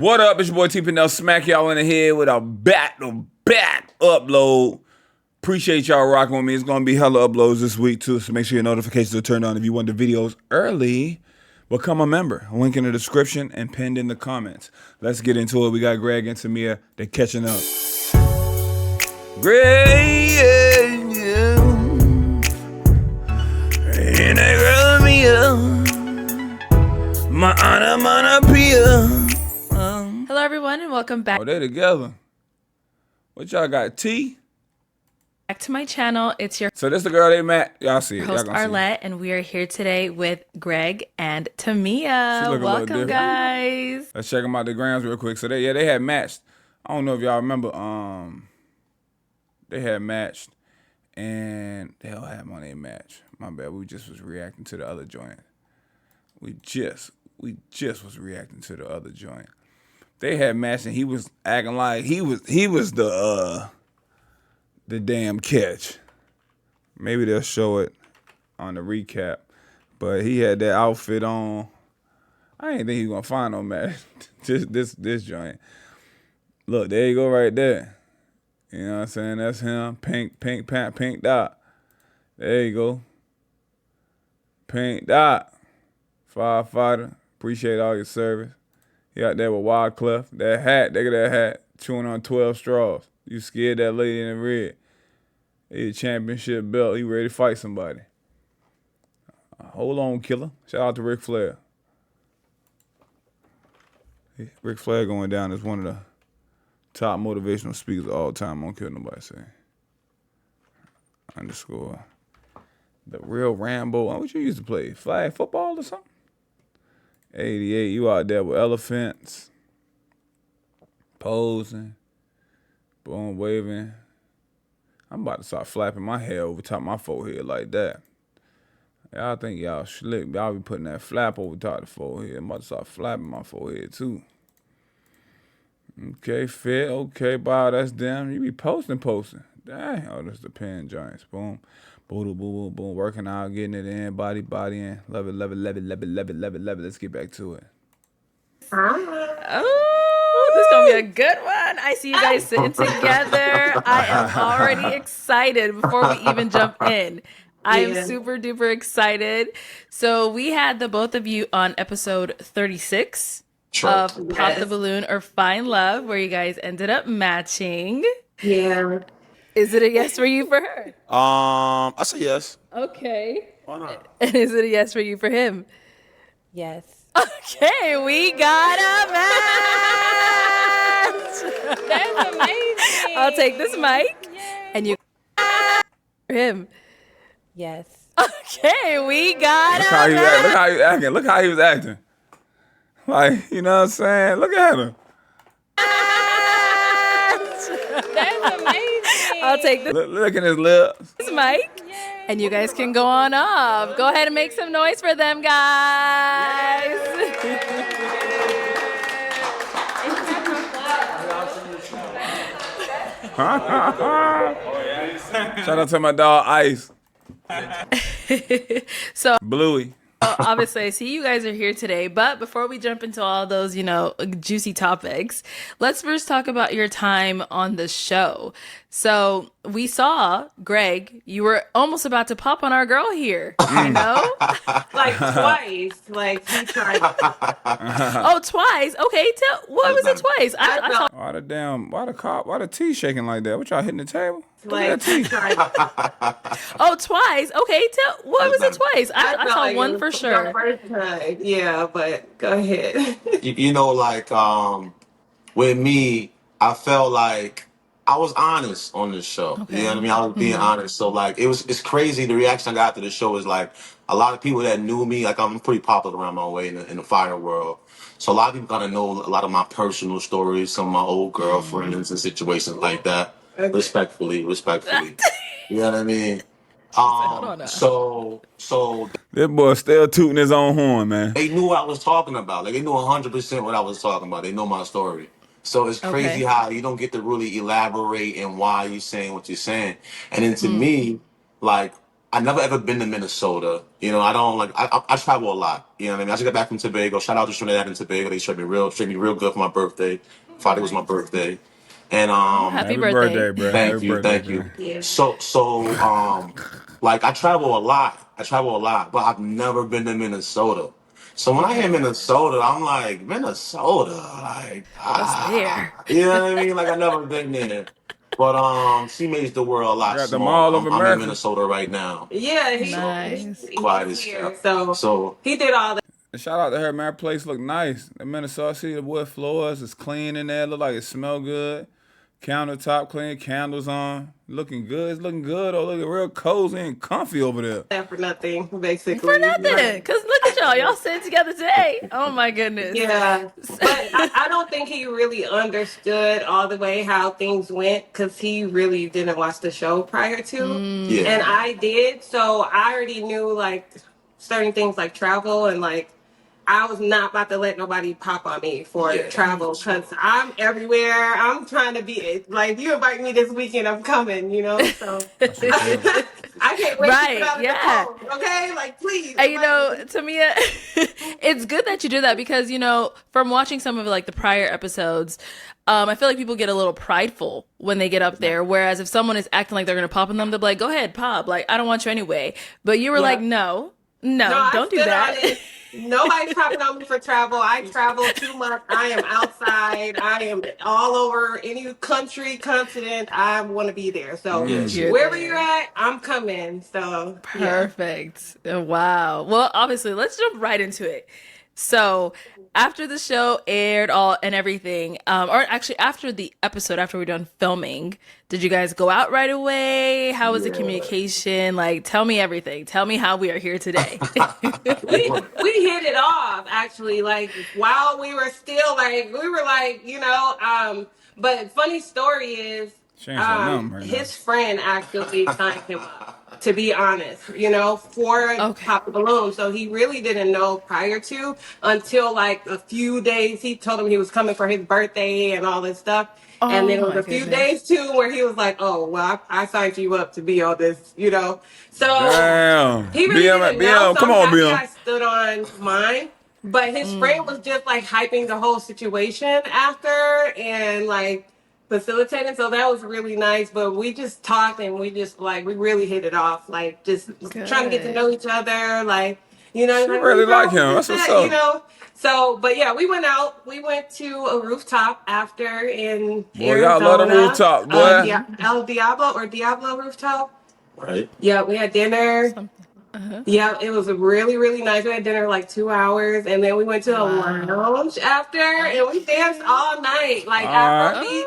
What up? It's your boy TPindell. Smack y'all in the head with a back upload. Appreciate y'all rocking with me. It's gonna be hella uploads this week too, so make sure your notifications are turned on. If you want the videos early, become a member. Link in the description and pinned in the comments. Let's get into it. We got Greg and Tamia. They're catching up. Greg, and I grow me up. My onomatopoeia. Hello, everyone, and welcome back. Oh, they together. What y'all got? Tea? Back to my channel. It's your So this the girl they met. Y'all see it. host Y'all gonna see Arlette, and we are here today with Greg and Tamia. She look a little Welcome, different. guys. Let's check them out the grams real quick. So they had matched. I don't know if y'all remember. They had matched, and they all had money in match. My bad. We just was reacting to the other joint. We just was reacting to the other joint. They had matched, and he was acting like he was the damn catch. Maybe they'll show it on the recap, but he had that outfit on. I ain't think he was gonna find no match. Just this joint. Look, there you go, right there. You know what I'm saying? That's him. Pink pant, pink dot. There you go. Pink dot. Firefighter. Appreciate all your service. He out there with Wyclef. That hat, look at that hat. Chewing on 12 straws. You scared that lady in the red. He a championship belt. He ready to fight somebody. Hold on, killer. Shout out to Ric Flair. Ric Flair going down as one of the top motivational speakers of all time. I don't care what nobody say. _ The real Rambo. What you used to play? Flag football or something? 88, you out there with elephants, posing, boom, waving. I'm about to start flapping my hair over top of my forehead like that. Y'all think y'all slick. Y'all be putting that flap over top of the forehead. I'm about to start flapping my forehead too. Okay, fit. Okay, Bob, that's them. You be posting. Dang. Oh, that's the pen joints. Boom. Boom, boom, boom. Working out, getting it in. Body in. Love it. Let's get back to it. Oh, this is going to be a good one. I see you guys sitting together. I am already excited before we even jump in. I am super duper excited. So we had the both of you on episode 36 of Pop the Balloon or Find Love, where you guys ended up matching. Yeah. Is it a yes for you for her? I say yes. Okay. Why not? And is it a yes for you for him? Yes. Okay, we got a match. That's amazing. I'll take this mic. Yay. And you for him. Yes. Okay, we got Look a how he match. acting. Look how he was acting. Like, you know what I'm saying? Look at him. That's amazing. I'll take this Look at his lips. mic. And you guys can go on off. Go ahead and make some noise for them, guys. Shout out to my dog Ice. So Bluey. obviously, I see you guys are here today, but before we jump into all those, juicy topics, let's first talk about your time on the show. So we saw, Greg, you were almost about to pop on our girl here, Like twice. Like he tried. Oh, twice. Okay, what was it twice? I saw. Why the tea shaking like that? What y'all hitting the table? Like he tried. Oh, twice. Okay, what was it twice? I saw one for sure. The first time. Yeah, but go ahead. With me, I felt like I was honest on this show. Okay. You know what I mean? I was being honest. So like it's crazy. The reaction I got to the show is like a lot of people that knew me, like I'm pretty popular around my way in the fire world. So a lot of people kind of know a lot of my personal stories, some of my old girlfriends and situations like that. Okay. Respectfully. You know what I mean? Hold on now. So This boy still tooting his own horn, man. they knew what I was talking about. Like they knew 100% what I was talking about. They know my story. So it's crazy how you don't get to really elaborate and why you're saying what you're saying. And then to me, like I never ever been to Minnesota. You know, I don't like. I travel a lot. You know what I mean. I just got back from Tobago. Shout out to Trinidad and Tobago. They treated me real good for my birthday. Friday was my Nice. birthday, and Oh, happy Happy birthday. birthday, bro. thank Happy you, birthday, thank you. bro. Yeah. Like I travel a lot. I travel a lot, but I've never been to Minnesota. So when I hear Okay. Minnesota, I'm like, Minnesota, like What's there? you know what I mean? Like I never been there. But she makes the world a lot Got the smaller. Mall of I'm in America. Minnesota right now. Yeah, Nice. Quiet he's as here. kept. So So he did all that. And shout out to her, man. Her place look nice. The Minnesota City, the wood floors is clean in there. Look like it smell good. Countertop clean, candles on. Looking good. It's looking good. Oh, looking real cozy and comfy over there. For nothing, For basically. nothing. Cause look at y'all. Y'all sitting together today. Oh my goodness. Yeah, but I don't think he really understood all the way how things went because he really didn't watch the show prior to, yeah, and I did. So I already knew like certain things like travel and like I was not about to let nobody pop on me for yeah. travel because I'm everywhere. I'm trying to be like you invite me this weekend, I'm coming. So That's what's up. I can't wait to get Right. out of the Yeah. cold. Okay, like please. And invite me. Tamia, it's good that you do that because, from watching some of like the prior episodes, I feel like people get a little prideful when they get up there. Whereas if someone is acting like they're going to pop on them, they'll be like, go ahead, pop. Like, I don't want you anyway. But you were like, Yeah. no, No, I don't do stood that. on it. Nobody's popping on me for travel. I travel too much. I am outside. I am all over any country, continent. I want to be there. So Yes. You're wherever there. you're at, I'm coming. So yeah. Perfect. Wow. Well, obviously, let's jump right into it. So, after the show aired all and everything, or actually after the episode, after we're done filming, did you guys go out right away? How was the communication? Like, tell me everything. Tell me how we are here today. We hit it off actually. Like while we were still like we were like But funny story is She ain't saying nothing right now. his friend actually signed him up. To be honest, for Okay. Pop the Balloon. So he really didn't know prior to until like a few days. He told him he was coming for his birthday and all this stuff. And Oh then it was my a few goodness. days too where he was like, "Oh, well, I signed you up to be on this." So Damn. he really didn't know. BM, So come I'm on, happy BM. I stood on mine. But his friend was just like hyping the whole situation after and like facilitating. So that was really nice. But we just talked and we just like we really hit it off. Like just trying to get to Good. know each other. Like She like really girl, like him. this, That's what's that, up. So, but yeah, we went out. We went to a rooftop after in Boy, y'all love the Arizona. rooftop, boy. El Diablo or Diablo rooftop. Right. Yeah, we had dinner. Something. Uh-huh. Yeah, it was a really, really nice. We had dinner like 2 hours, and then we went to a Wow. lounge after, and we danced Okay. all night, like All right. Afrobeat.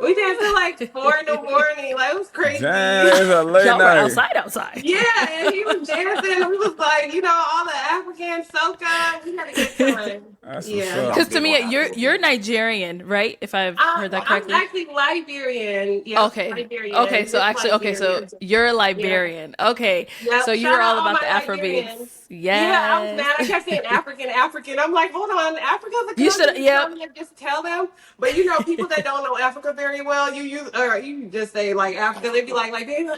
We danced till Oh. like 4 in the morning. Like it was crazy. Damn, it's a late Y'all were night. outside. Yeah, and he was dancing, and we was like, all the African soca. We had a good time. That's what's Yeah. up. Because I'm big on Tamia, you're Afrobeat. Nigerian, right? If I've heard that I'm correctly. actually Liberian. Yeah, Okay. Liberian. Okay. So Just actually, okay. So Liberian. you're a Yeah. Liberian. Okay. Yep. So you Shout were out all all about my the Afro Liberians. beats. Yeah, I was Yes. mad. I kept saying African, African. I'm like, hold on, Africa's a You should. country. Yep. Just tell them. But people that don't know Africa very well, you just say like Africa. They be like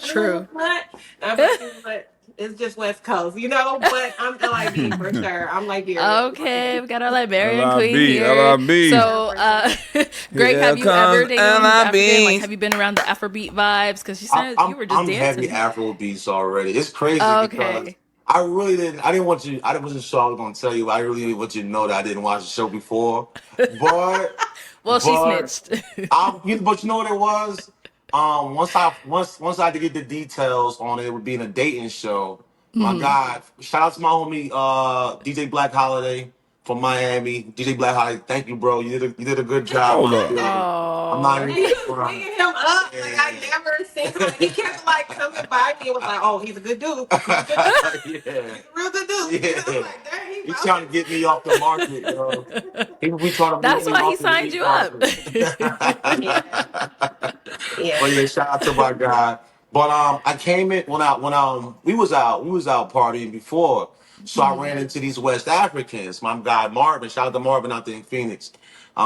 True. what? I'm like, but it's just West Coast, But I'm LIB for sure. I'm Liberian. Okay, we got our Liberian queen LIB, here. LIB. So, Greg, have you ever comes dated anyone who's African? Like, LIB. have you been around the Afrobeat vibes? Because she said you were just I'm heavy dancing. Afro beats already. It's crazy because Okay. I didn't want you. I wasn't sure I was going to tell you. I really didn't want you to know that I didn't watch the show before. But Well, she but snitched. but you know what it was. Once I had to get the details on it, it would be in a dating show. My Mhm. God, shout out to my homie DJ Black Holiday from Miami. DJ Black Holiday, thank you, bro. You did a good job. Hold up. I'm not Oh. And even he was front. bringing him up. Like I never seen him. He kept like coming by me and was like, "Oh, he's a good dude. He's a good dude. Yeah. He's a real good dude." Yeah. Like, dang, he He's trying to get me off the market, yo. He be trying to move That's me why he off the signed weed you up. market. Yeah. But yeah, shout out to my guy. But I came in when we was out partying before. So I ran into these West Africans. My guy Marvin, shout out to Marvin out there in Phoenix.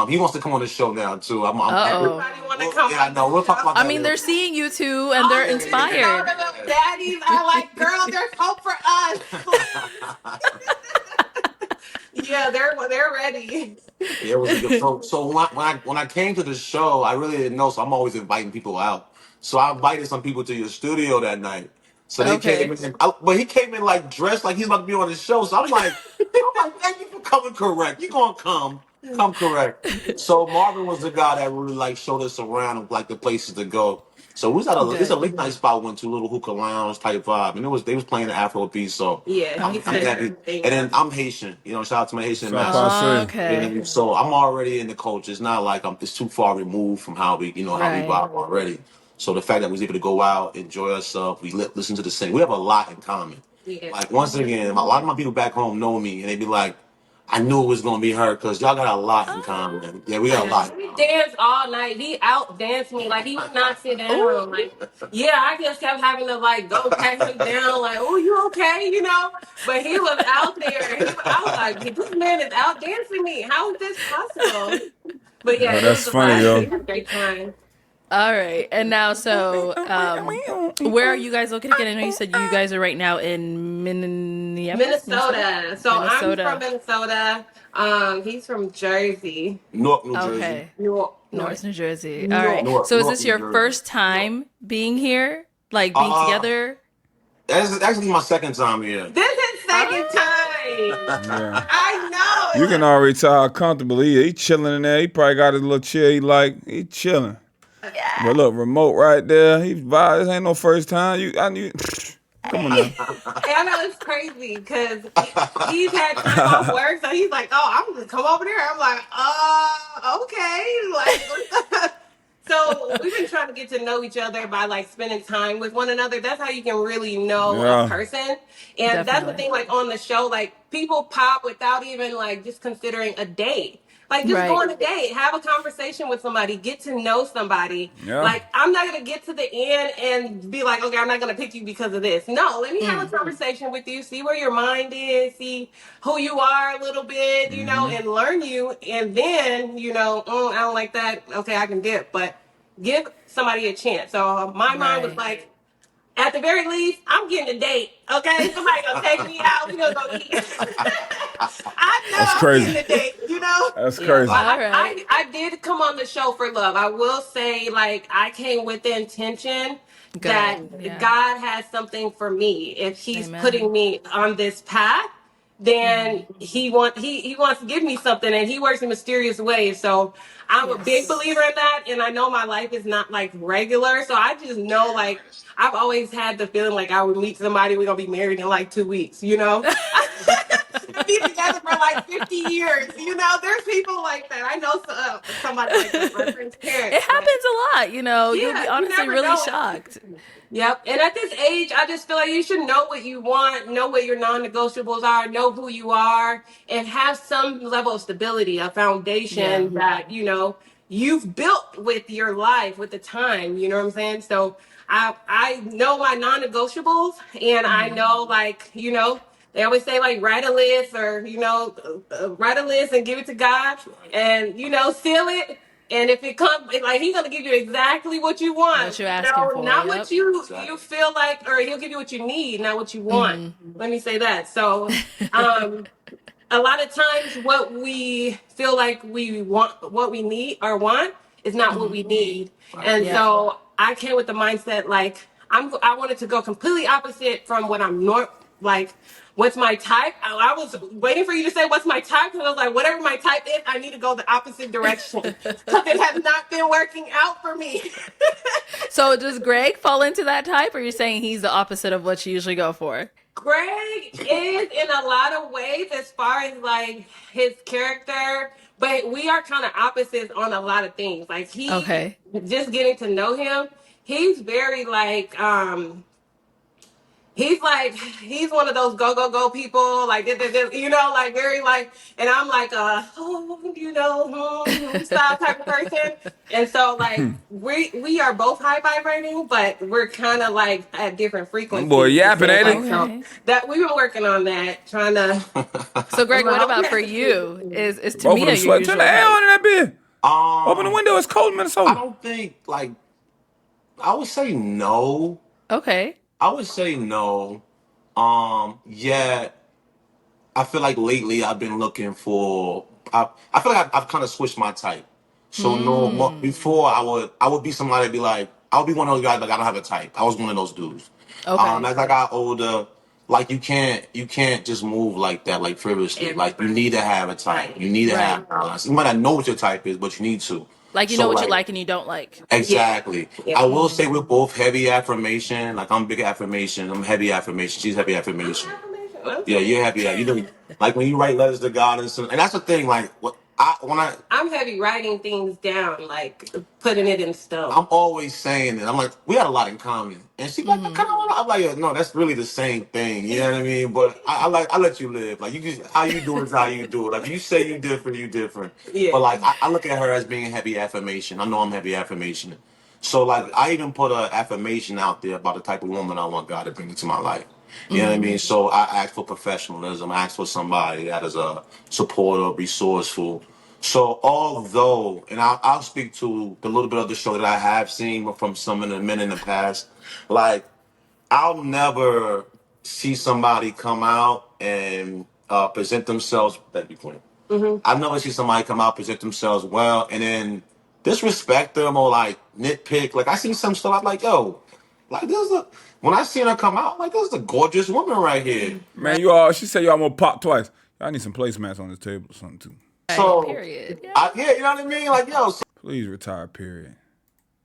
He wants to come on the show now too. Uh-oh. Everybody want to come Yeah, I on know. this We'll talk show. about I that mean, later. they're seeing you two and All they're these inspired. little daddies are like, girl, there's hope for us. Please. Yeah, they're ready. Yeah, it was a good. So when I came to the show, I really didn't know. So I'm always inviting people out. So I invited some people to your studio that night. So they came Okay. in, but he came in like dressed like he's about to be on the show. So I'm like, thank you for coming correct. You gonna come correct. So Marvin was the guy that really like showed us around like the places to go. So we was at it's a Good. late night spot we went to, little hookah lounge type vibe, and they was playing the Afro piece. So Yeah, he I'm Okay. said happy. everything. And then I'm Haitian. Shout out to my Haitian So master. passe. Okay. And so I'm already in the culture. It's not like it's too far removed from how we Right. vibe already. So the fact that we was able to go out, enjoy ourselves, listen to the same. We have a lot in common. Yeah. Like once again, a lot of my people back home know me, and they be like, "I knew it was gonna be her because y'all got a lot in common." Yeah, we got a Yeah, lot in he common. danced all night. He out danced me. Like he would not sit Oh, down. Like, yeah, I just kept having to like go pat him down. Like, oh, you okay? But he was out there. I was like, this man is out dancing me. How is this possible? But yeah, Oh, it was that's a funny, vibe. We yo. had a great time. all right. And now, so, where are you guys located again? I know you said you guys are right now in Minneapolis, Minnesota. So I'm from Minnesota. Minnesota. He's from Jersey. Newark, New Jersey. Okay. York, North New Jersey. All right. York. So is Newark, this New your Jersey. first time being here? Like being Uh, together? that's actually my second time here. This is second time. Yeah. I You know. can already tell how comfortable he is. He chilling in there. He probably got his little chair. He chilling. But look, remote right there. He vibe. This ain't no first time. I knew. Come on now. And I know it's crazy because he's had time off work, so he's like, "Oh, I'm gonna come over there." I'm like, okay." Like, so we've been trying to get to know each other by like spending time with one another. That's how you can really know a Yeah. person. And that's the Definitely. thing, like on the show, like people pop without even like just considering a date. Like just go Right. on a date, have a conversation with somebody, get to know somebody. Yeah. Like I'm not gonna get to the end and be like, okay, I'm not gonna pick you because of this. No, let me have a conversation with you, see where your mind is, see who you are a little bit, and learn you. And then, I don't like that. Okay, I can dip, but give somebody a chance. So my mind was Right. like, at the very least, I'm getting a date. Okay, somebody gonna take me out. We gonna go eat. I That's know I'm crazy. getting a date. That's Yeah. crazy. But All right. I did come on the show for love. I will say, like, I came with the intention that Good. Yeah. God has something for me. If He's Amen. putting me on this path, then he wants to give me something, and He works in mysterious ways. So I'm a big believer Yes. in that, and I know my life is not like regular. So I just know, like, I've always had the feeling like I would meet somebody, we're gonna be married in like 2 weeks. We'll be together for like 50 years. There's people like that. I know somebody like that. My friend's It parents. But happens a lot, You'll be yeah, you honestly never really know. shocked. Yep. And at this age, I just feel like you should know what you want, know what your non-negotiables are, know who you are, and have some level of stability, a Yeah. foundation that, you've built with your life, with the time, you know what I'm saying? So I know my non-negotiables, and I know, like, they always say, like, write a list, or, write a list and give it to God, and, seal it. And if it comes, like, He's gonna give you exactly what you want, What you're asking for. not what Yep. you feel like, or He'll give you what you need, not what you want. Let me say that. So, a lot of times, what we feel like we want, what we need or want, is not what we need. And Yeah. so, I came with the mindset like I wanted to go completely opposite from what I'm like. What's my type? I was waiting for you to say what's my type, because I was like, whatever my type is, I need to go the opposite direction because it has not been working out for me. So does Greg fall into that type, or you're saying he's the opposite of what you usually go for? Greg is in a lot of ways as far as like his character, but we are kind of opposites on a lot of things. Like just getting to know him, he's very like he's one of those go go go people, like you know, like very like, and I'm like style type of person, and so like we are both high vibrating, but we're kind of like at different Boy, frequencies. It yapping, seems ain't like he? so Okay. that we've been working on that, trying to. So I'm Greg, what like, about for okay. you? Is Both of them Tamia your sweat. Turn the usual air height? on in that bitch. Open the Um, window. It's cold in I Minnesota. don't think like I would say no. Okay. I would say no. Yeah, I feel like lately I've been looking for. I feel like I've kind of switched my type. So no, before I would be somebody that'd be like I would be one of those guys like I don't have a type. I was one of those dudes. Okay. As I got older, like you can't just move like that like frivolously. Like you need to have a type. You need to Right. have balance. You might not know what your type is, but you need to. Like you know So what you like like and you don't like. exactly. Yeah. I will say we're both heavy affirmation. Like I'm big affirmation. I'm heavy affirmation. She's heavy affirmation. Yeah, you're happy. Yeah, you know, like when you write letters to God and that's the thing. Like I'm heavy writing things down, like putting it in I'm stone. always saying it. I'm like, we got a lot in common, and she's like, kind of. I'm like, yeah, no, that's really the same thing. You know what I mean? But I let you live. Like you just how you do it is how you do it. Like you say you different, you different. But Yeah. like I look at her as being heavy affirmation. I know I'm heavy affirmation. So like I even put an affirmation out there about the type of woman I want God to bring into my life. You know what I mean? So I ask for professionalism. I ask for somebody that is a supporter, resourceful. So although, and I'll speak to the little bit of the show that I have seen from some of the men in the past, like I'll never see somebody come out and present themselves. That'd be Queen. I've never see somebody come out present themselves well and then disrespect them or like nitpick. Like I see some stuff. I'm like, yo, like when I seen her come out, I'm like this is a gorgeous woman right here. Man, you all. She said you almost popped twice. I need some placemats on this table or something too. Right. So, Period. Yeah. yeah, you know what I mean? Like, yo, Please retire. Period.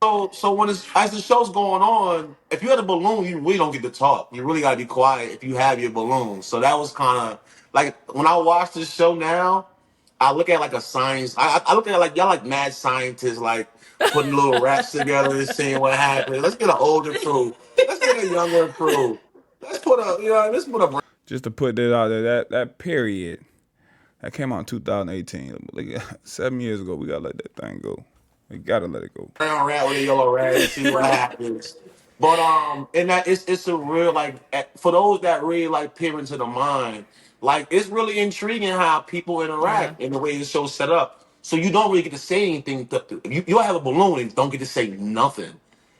so when it's as the show's going on, if you had a balloon, you really don't get to talk. You really gotta be quiet if you have your balloon. So that was kind of like when I watch this show now, I look at like a science. I look at it like y'all like mad scientists, like putting little raps together and seeing what happens. Let's get an older crew. Let's get a younger crew. Let's put a Just to put that out there, that period that came out in 2018. Like 7 years ago, we gotta let that thing go. We gotta let it go. brown rat with a yellow rat and see what happens. But and that it's a real like for those that really like peer into the mind, like it's really intriguing how people Yeah. interact and the way the show's set up. So you don't really get to say anything. You'll have a balloon and don't get to say nothing.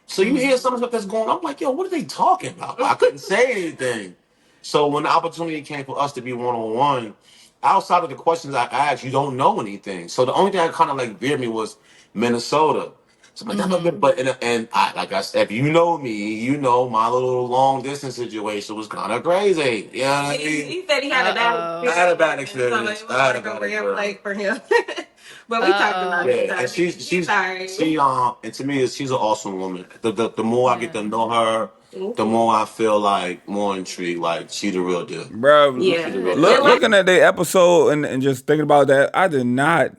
So you hear some of the stuff that's going on. I'm like, yo, what are they talking about? I couldn't say anything. So when the opportunity came for us to be one on one, outside of the questions I asked, you don't know anything. So the only thing that kind of like veered me was Minnesota. So I'm like, that's a bit, but and I like I said, if you know me, you know my little long distance situation was kind of crazy. You know what I mean? He said he had a bad Uh-oh. experience. I had a bad So it experience. was I had a like a bad red experience. flag for him. But we talked about Uh-oh. it. Yeah, and she's sorry. and to me she's an awesome woman. The more I get Yeah. to know her, the more I feel like more intrigued. Like she the real deal. Bro, Yeah. She the real look, deal. And like, looking at the episode and just thinking about that, I did not,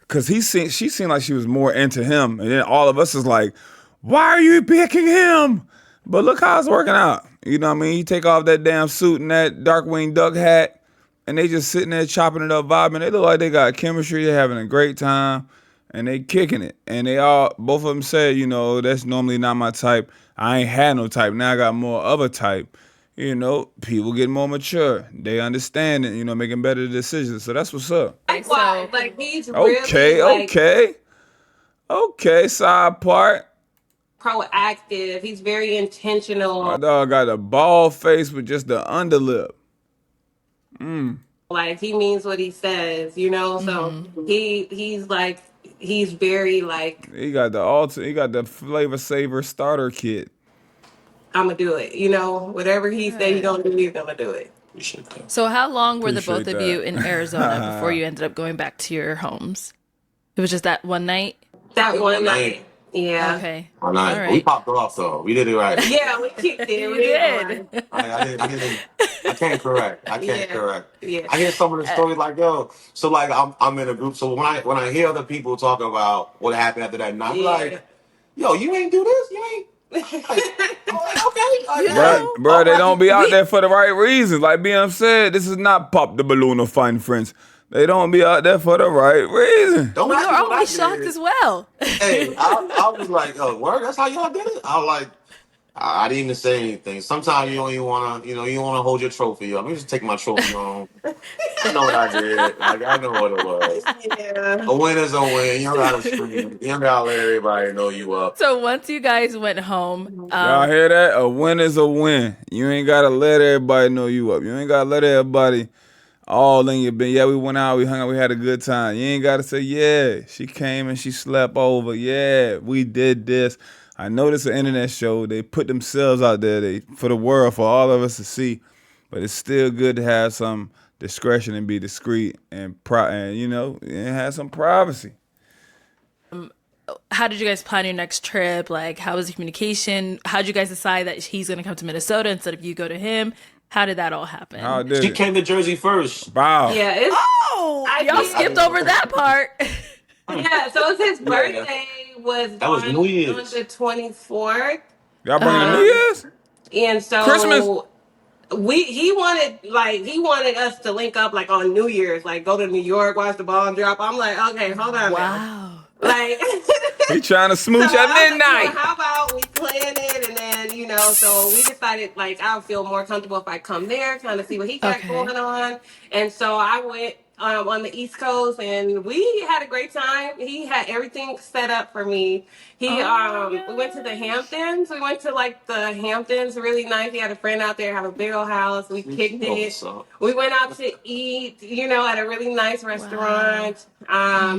cause she seemed like she was more into him, and then all of us is like, why are you picking him? But look how it's working out. You know what I mean? He take off that damn suit and that Darkwing Duck hat, and they just sitting there chopping it up, vibing. They look like they got chemistry. They're having a great time, and they kicking it. And both of them said, you know, that's normally not my type. I ain't had no type. Now I got more of a type. You know, people get more mature. They understand it, you know, making better decisions. So that's what's up. likewise, like he's really Okay, like okay, side part. proactive. He's very My intentional. dog got a bald face with just the underlip. Like he means what he says, you know. So he's very like He got the flavor saver starter kit. I'm gonna do it. You know, whatever he say he Good. gonna do, he's gonna do it. Appreciate that. So how long were the both Appreciate of you in Arizona before that. you ended up going back to your homes? It was just that one night? That one night. night, yeah, Okay. All right. All We right. popped off though. We did it right. yeah, we kicked it. You We didn't did. lie. I can't correct. I can't Yeah, correct. yeah. I hear some of the stories like yo. So like I'm in a group. So when I hear other people talk about what happened after that night, I'm Yeah. like, yo, you ain't do this. You ain't. Okay, You hey, know, Bro, all they right. don't be out there for the right reasons. Like BM said, this is not pop the balloon or find friends. They don't be out there for the right reason. Don't we ask were me what I always shocked did. as well. Hey, I was like, oh, word, that's how y'all did it? I was like, I didn't even say anything. Sometimes you don't even want to, you don't want to hold your trophy up. Let me just take my trophy home. I know what I did. Like, I know what it was. Yeah. A win is a win. You don't got to scream. You don't got to let everybody know you up. So once you guys went home, Y'all hear that? A win is a win. You ain't gotta let everybody know you up. You ain't gotta let everybody all in your bed. Yeah, we went out, we hung out, we had a good time. You ain't gotta say, yeah, she came and she slept over. Yeah, we did this. I know this is an internet show. They put themselves out there for the world, for all of us to see. But it's still good to have some discretion and be discreet and and have some privacy. how did you guys plan your next trip? Like, how was the communication? How did you guys decide that he's going to come to Minnesota instead of you go to him? How did that all How happen? did She it? came to Jersey first. Wow. Yeah, it's Oh, I y'all did. skipped over that part. Yeah, so it's his Yeah. birthday was That was New on Year's. the 24th. Y'all bringing the New Uh-huh. Year's? And Christmas? so he wanted us to link up like on New Year's, like go to New York, watch the ball drop. I'm like, okay, hold on now. Wow. Like He trying to so smooch at I was like, midnight. how about we plan it and then, so we decided like I'll feel more comfortable if I come there, kind of see what he got Okay. going on. And so I went on the East Coast and we had a great time. He had everything set up for me. Oh my We went to the gosh. Hamptons. We went to like the Hamptons, really nice. He had a friend out there, have a big old house. We You kicked know it. what's up. We went out to eat, at a really nice Wow. restaurant.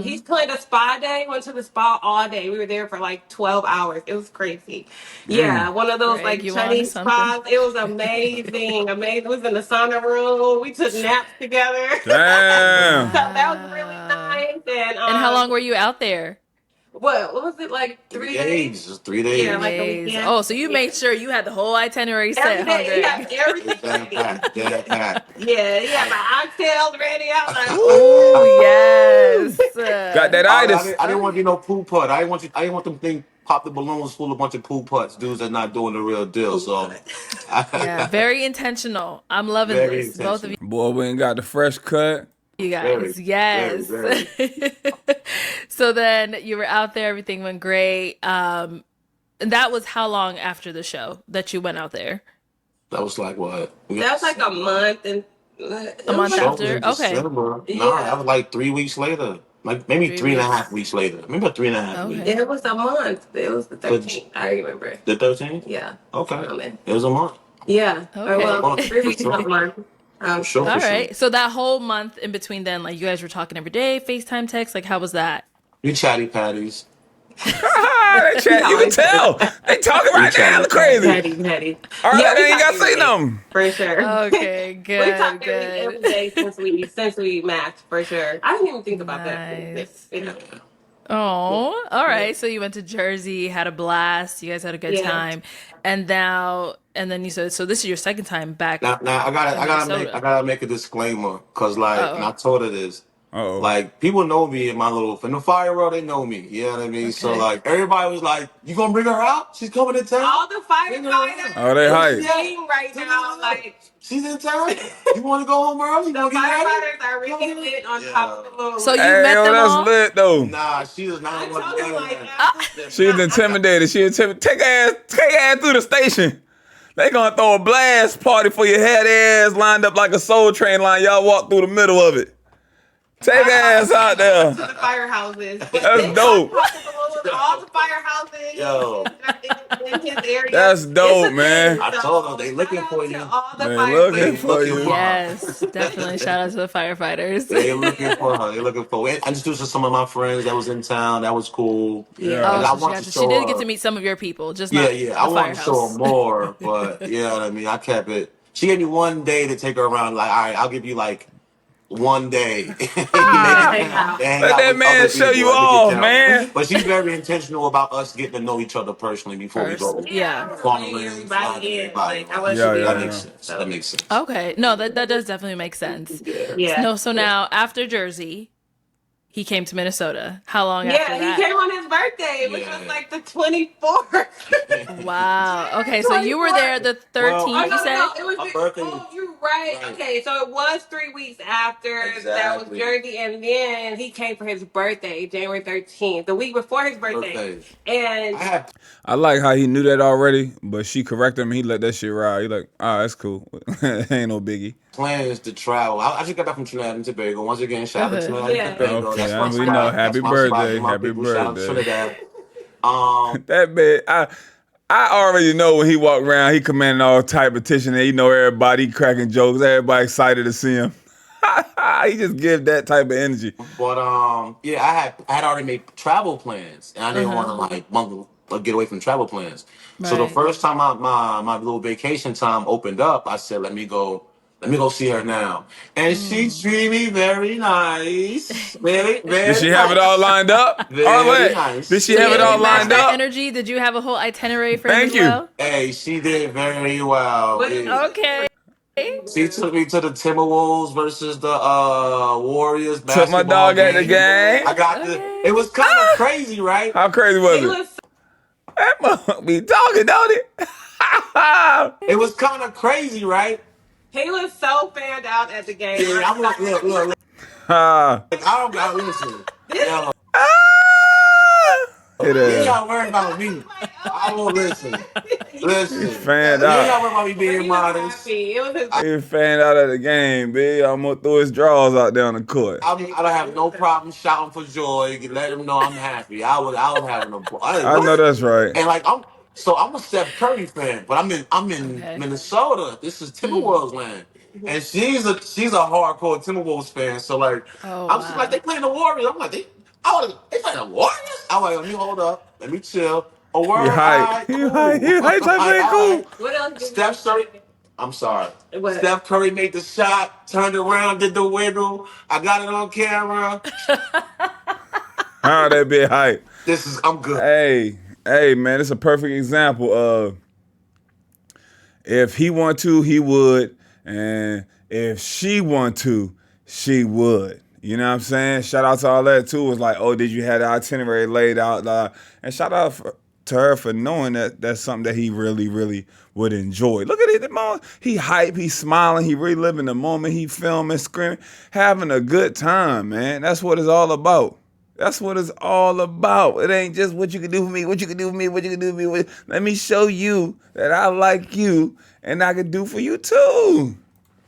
He planned a spa day, went to the spa all day. We were there for like 12 hours. It was crazy. Yeah, one of those Greg, like you on to Chinese something. spas. It was amazing. Amazing. We was in the sauna room. We took naps together. So Damn. that was really Wow. nice. And And how long were you out there? what was it like 3 3 days? days. Just 3 Yeah, 3 days. like a days. weekend. Oh, so you Yeah. made sure you had the whole itinerary Every set, huh, day he had Greg? everything It's jam ready. packed. Jam packed. Yeah, he had my oxtails ready. I was like, Ooh, ooh. yes. Got that I itis. didn't want to Okay. be no pool putt. I didn't want them thing pop the balloons full of a bunch of pool putts, dudes that not doing the real deal. So Yeah, very intentional. I'm loving very this. Both of intentional. Boy, we ain't got the fresh cut. you Very, guys. very, Yes. very. So then you were out there, everything went great. And that was how long after the show that you went out there? That was like what? We That got was like a month, and A it was month like show was after? in Okay. December. Nah, that yeah, was like 3 weeks later. Like maybe 3 three and a weeks. half weeks later. Remember 3.5 weeks? Okay. it was a month. It was the But 13th. I remember. the 13th? Yeah, Okay. around then. It was a month. Yeah, or It was a Okay. well, month 3 weeks, a month. for sure, All for sure. right. So that whole month in between then, like you guys were talking every day, FaceTime text, like how was that? We chatty patties. They chat. How You can I said, tell. They talking We right now. chatty Look patties. crazy. petty, petty. All right, Yeah, we they ain't talk got to every say day nothing. for sure. Okay, We talk good, every good. day since we matched for sure. I didn't even think about that. Nice. You know. Oh, all Yeah. right. So you went to Jersey, had a blast. You guys had a good Yeah. time, and then you said, so this is your second time back Now in I Minnesota. gotta make a disclaimer, cause like, and Oh, I told her this. Uh-oh. Like people know me in the fire world, they know me. You know what I mean? So okay. like everybody was like, "You gonna bring her out? She's coming to town." All the Bring her out. firefighters Oh, they is hype. seeing right Bring now, her out. like She's in town. You want to go home early? You the want to get ready? firefighters are really lit on top of Yeah. the moon. So you Hey, met yo, them that's all? lit, though. Nah, she does I not want told to him do like that. Ah, She was intimidated. Take ass through the station. They gonna throw a blast party for your head ass lined up like a soul train line. Y'all walk through the middle of it. Take ass out to there. the firehouses, but That's they all dope. pop the balloons, all the firehouses Yo, in his area. That's It's dope, a thing. man. I told her So they shout looking out for to you. all the They looking They firefighters. for looking you. for her. yes, definitely. Shout out to the firefighters. They looking for her. They looking for her. I introduced her to some of my friends that was in town. That was cool. Yeah. Oh, Yeah. And I so want to she show did get to her. meet some of your people, just Yeah, not yeah. I the wanted to show her firehouse. more, but you know what I mean. I kept it. She gave me one day to take her around. Like, all right, I'll give you like one day to make it Hang count. out. To hang Let out that with man other show people you and make it off, count. man. But she's very intentional about us getting to know each other personally before we First, go Yeah, I yeah. was funnel bringing in, slide everybody in. everybody. Like I Right? wasn't Yeah, being That yeah, makes yeah. rude. sense. That So makes sense. Okay, no, that does definitely make sense. Yeah. yeah. No, so now after Jersey, he came to Minnesota. How long after Yeah, he that? came on his birthday, which was like the 24th. Wow. Okay, so you were there 24th. the Well, 13th, you No, said? it was. my birthday. Oh, you're right. Okay, so it was 3 weeks after that was Exactly. Jersey, and then he came for his birthday, January 13th, the week before his birthday. And I like how he knew that already, but she corrected him. He let that shit ride. He like, that's cool. Ain't no biggie. plans to travel. I just got back from Trinidad and Tobago. Once again, shout out to Trinidad and Tobago. Okay, That's my we know. spot. Happy That's my spot. birthday. My Happy people. Shout out to birthday. Trinidad. That man, I already know when he walk around, he commanding all type of attention, and you know everybody cracking jokes, everybody excited to see him. He just give that type of energy. But yeah, I had already made travel plans, and I didn't want to get away from travel plans. So the Right. first time my little vacation time opened up, I said, let me go see her now, and she treated me very nice, very Did she very have it all nice, lined up? very Arlette, nice. did she So have it did all you match lined that up? energy? Did you have a whole itinerary for him Thank as you. well? Hey, she did very well. What- Yeah. Okay. She took me to the Timberwolves versus the Warriors Took my basketball dog at the game. game. I got Okay. it was kind of crazy, right? How crazy was he it? was That motherfucker be talking, don't it? It was kind of crazy, right? so fanned out at the game. Yeah, I'm like, look. Ah. Like, I don't got listen. Yo, Hit you ain't that. gotta worry about me. I won't listen. Listen, He you fanned ain't out. gotta worry about me being He was modest. happy. It was his He fanned out at the game, B. Almost threw his drawers out there on the court. I don't have no problem shouting for joy. Let them know I'm happy. I was having a I know what? that's right. And like I'm a Steph Curry fan, but I'm in Okay. Minnesota. This is Timberwolves land, and she's a hardcore Timberwolves fan. So like Oh, I'm just like wow. they playing the Warriors. I'm like they playing the Warriors. I'm like let me hold up, let me chill. A He word, all hype. right, He hype. cool. He hype. Type Like, man, all cool. right. What else did Steph Curry. I'm sorry. What? Steph Curry made the shot, turned around, did the wiggle. I got it on camera. How that be hype? I'm good. Hey, man, it's a perfect example of if he want to, he would, and if she want to, she would. You know what I'm saying? Shout out to all that too. It was like, oh, did you have the itinerary laid out? And shout out to her for knowing that that's something that he really, really would enjoy. Look at it, the moment. He hype, he smiling, he really living the moment, he filming, screaming, having a good time, man. That's what it's all about. That's what it's all about. It ain't just what you can do for me, what you can do for me, what you can do for me. Let me show you that I like you and I can do for you too.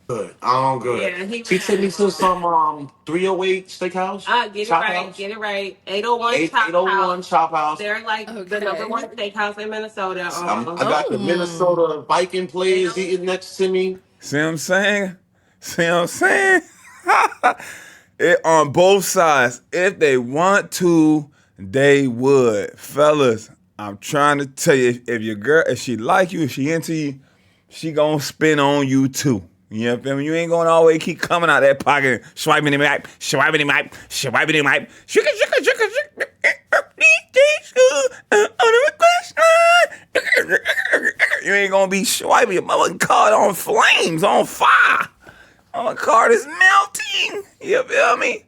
Good. I'm good. Yeah, She took me to some 308 steakhouse. Chop House. Get it right. 801 801 Chop House. They're like the number Okay. one steakhouse in Minnesota. I got the Minnesota Viking players eating next to me. See what I'm saying? See what I'm saying? It on both sides. If they want to, they would. Fellas, I'm trying to tell you, if your girl, if she like you, if she into you, she gonna spin on you too. You know what I mean? You ain't gonna always keep coming out that pocket, swiping him out, swiping him out, swiping him out. Shika, shika, shika, shika. You ain't gonna be swiping your mother card on flames, on fire. My card is melting. You feel me?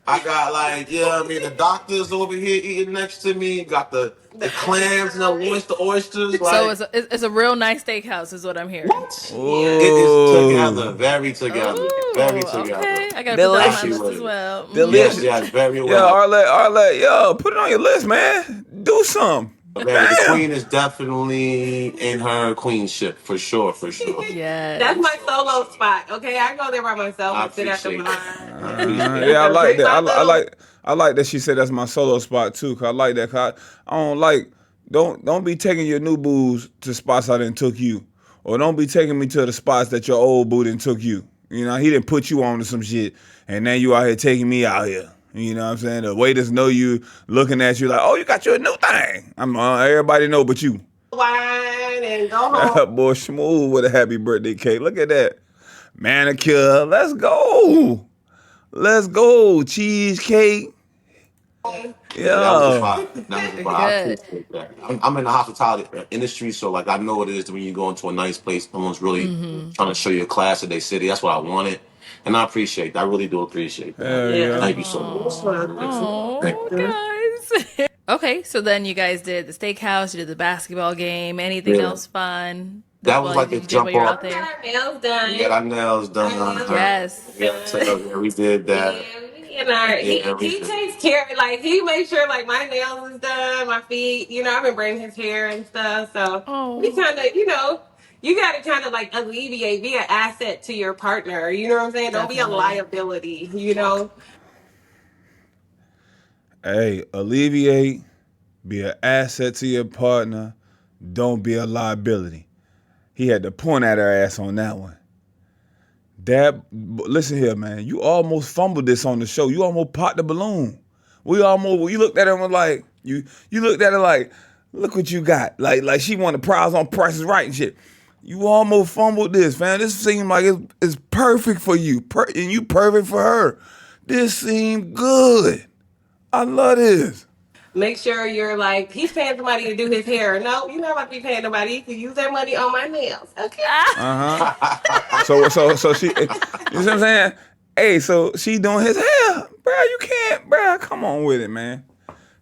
I got like, the doctors over here eating next to me. Got the clams and the oysters. So Like, it's a real nice steakhouse, is what I'm hearing. what? Yeah. It is Ooh. together, very together, very Oh, together. okay. I gotta put that on my Delicious. list as well. Delicious. Yes, very Yo, well. Arlette, yo, put it on your list, man. Do something. The queen is definitely in her queenship for sure, for sure. Yes. That's my solo spot. Okay, I go there by myself I and sit at the appreciate bar. that. Yeah, I like Drink that. my little- I like that she said that's my solo spot too. Cause I like that. Cause I don't like don't be taking your new booze to spots I didn't took you, or don't be taking me to the spots that your old boo didn't took you. You know, he didn't put you on to some shit, and then you out here taking me out here. You know what I'm saying? The waiters know you, looking at you like, oh, you got you a new thing. Everybody know but you. Wine and go home. Boy, smooth with a happy birthday cake. Look at that. Manicure. Let's go. Let's go. Cheesecake. Yeah, that was a Yeah. spot. That was a spot. I Good. appreciate that. I'm in the hospitality industry, so like I know what it is when you go into a nice place, someone's really trying to show you a class of their city. That's what I wanted. And I appreciate that. I really do appreciate that. Hell Yeah. yeah. Thank you so much. Thank Oh, you. guys. Okay, so then you guys did the steakhouse, you did the basketball game. Anything Yeah. else fun That while was like you the did while jump you're out off. We got there? our nails done. We got our nails Our nails done. Yes. Yeah, we did that. Yeah, and our Yeah, we he did. takes care, like he makes sure like my nails is done, my feet. You know, I've been braiding his hair and stuff. So we Oh, kind of, you got to kind of like alleviate, be an asset to your partner. You know what I'm saying? Don't be a definitely. liability. You know. Hey, alleviate, be an asset to your partner, don't be a liability. He had to point at her ass on that one. Listen here, man. You almost fumbled this on the show. You almost popped the balloon. You looked at her and was like, you looked at her like, look what you got. Like she won the prize on Price is Right and shit. You almost fumbled this, fam. This seemed like it's perfect for you. And you perfect for her. This seemed good. I love this. Make sure you're like, he's paying somebody to do his hair. No, you're not about to be paying nobody. You can use that money on my nails. Okay. Ah, So she, you know what I'm saying? Hey, so she doing his hair, bro. You can't, bro. Come on with it, man.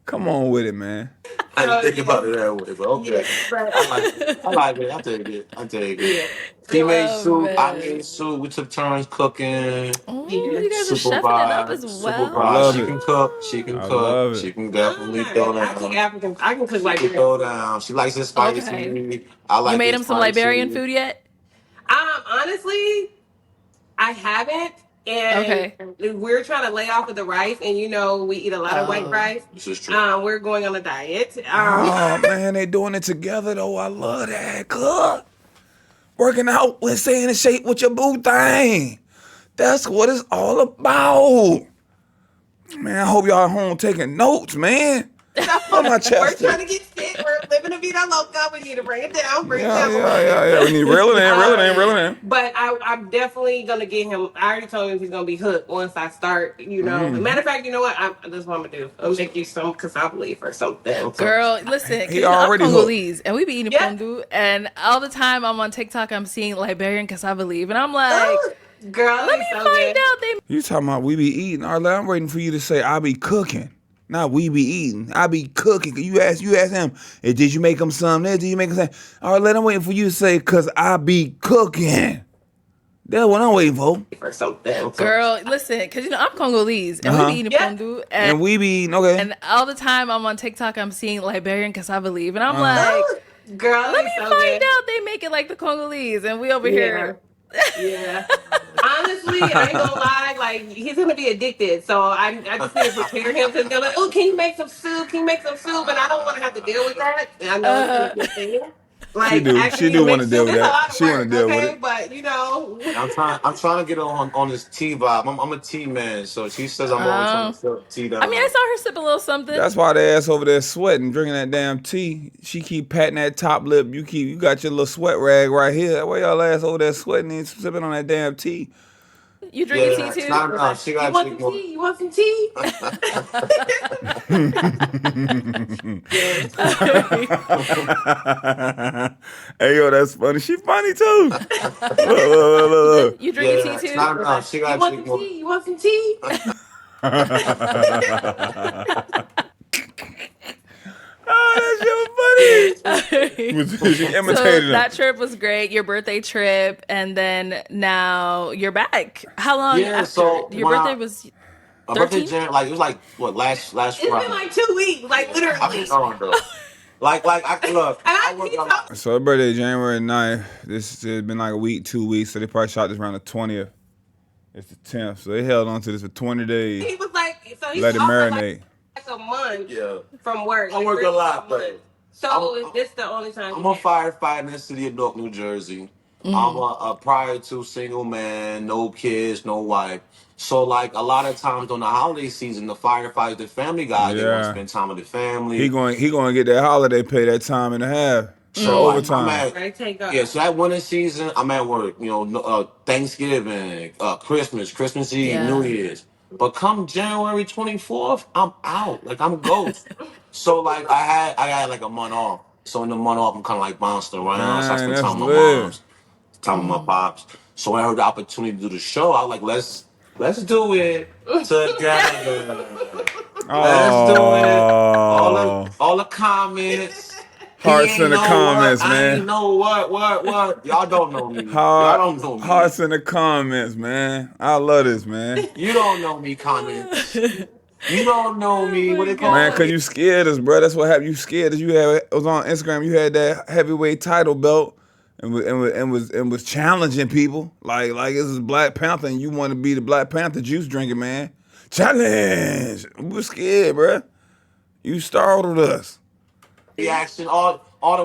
Come on with it, man. I didn't think about it that way, but okay. But I like it. I like it. I take it. I take it. yeah. He made love soup. I it. made soup. We took turns cooking. Oh, Yeah. you guys are chefing it up as Supervised. well. I Supervised. love She it. can cook. She can I cook. love it. She can I'm definitely not throw ready. I cook down. African. I can cook She can Liberian. throw down. She likes it Okay. spicy. I You like made it him some Liberian spicy. food yet? Honestly, I haven't, and Okay. we're trying to lay off of the rice. And we eat a lot of white Oh. rice. This is true. We're going on a diet. Oh man, they doing it together though. I love that. Cook. Working out and staying in shape with your boo thing. That's what it's all about. Man, I hope y'all at home taking notes, man. On my We're chest. trying to get fit. We're living a vida loca. We need to bring it down. Bring it Yeah, down a yeah, little yeah, bit. yeah. We need reel it in, reel it in, reel it in. But I'm definitely gonna get him. I already told him he's gonna be hooked once I start. Matter of fact, you know what? This is what I'm gonna do. I'll make you some cassava leaf or something. Girl, listen, He because I'm already hooked. Congolese and we be eating Yeah. fondue, and all the time I'm on TikTok, I'm seeing Liberian cassava leaf, and I'm like, Oh, girl, let me he's so find good. out they. You talking about we be eating? Arla, I'm waiting for you to say I be cooking. Not we be eating. I be cooking. You ask him, hey, did you make him some this? Did you make him something? Arla, I'm waiting for you to say, cause I be cooking. That's what I'm waiting for. Or something. Girl, listen, because I'm Congolese and we be eating Yeah. fondue, And we be eating, okay. and all the time I'm on TikTok, I'm seeing Liberian cassava leaf, and I'm like, Oh, girl, let me he's so find good. out they make it like the Congolese, and we over here. Yeah. Honestly, I ain't gonna lie. Like he's gonna be addicted, so I just need to prepare him because they're like, oh, can you make some soup? Can you make some soup? And I don't want to have to deal with that. And I know it's gonna be a thing. Like do. asking She me do to wanna make deal soup, with it's a that. lot of She wanna work, deal with okay? it. But I'm trying to get on this tea vibe. I'm a tea man, so she says I'm always trying to Oh, sell tea I mean, I down. saw her sip a little something. That's why the ass over there sweating, drinking that damn tea. She keep patting that top lip. You got your little sweat rag right here. That way y'all ass over there sweating and sipping on that damn tea. You drinking tea Yeah, it's too? not enough. She you got to want drink some more. tea? You want some tea? Yeah. Hey yo, that's funny. She funny too. Look. You drinking Yeah, tea it's too? not enough. She You got to want drink some more. tea? You want some tea? Oh, that shit was funny. She So imitated him. that trip was great, your birthday trip, and then now you're back. How long Yeah, after? so Your when birthday was my birthday 13? Jan, like it was like what last It's been Friday. like 2 weeks, like I've been literally. gone though. Like I look, And I work he on told my. So her birthday January 9th. This has been like a week, 2 weeks. So they probably shot this around the 20th. It's the 10th. So they held on to this for 20 days. he was like, so he's Let it off for marinate. like a month Yeah, from work. I Like work a 30 lot months. though. So this the only time. I'm a firefighter in the city of Newark, New Jersey. I'm a prior to single man, no kids, no wife. So like a lot of times during the holiday season, the firefighters, the family guys, they want to Yeah. spend time with the He family. going to get that holiday pay, that time and a half. That So like I'm overtime. at Right, take off. yeah, so that winter season, I'm at work. Thanksgiving, Christmas Eve, New Yeah. Year's. But come January 24th, I'm out. Like I'm ghost. So like I had like a month off. So in the month off, I'm kind of like bouncing around. So I Dang, spend that's time with my lit. moms, time with my pops. So when I heard the opportunity to do the show, I was like, let's do it together. Let's do it. Oh, All the comments. He hearts in ain't the know what. comments, I ain't man. know what. Y'all don't know me. Y'all Heart, don't know me. hearts in the comments, man. I love this, man. You don't know me, comments. You don't know Oh me. What my they Man, call cause god. you scared us, bro. That's what happened. You scared us. You had it was on Instagram. You had that heavyweight title belt, and was challenging people like this is Black Panther, and you want to be the Black Panther juice drinking man. Challenge. We were scared, bro. You startled us. reaction, all the All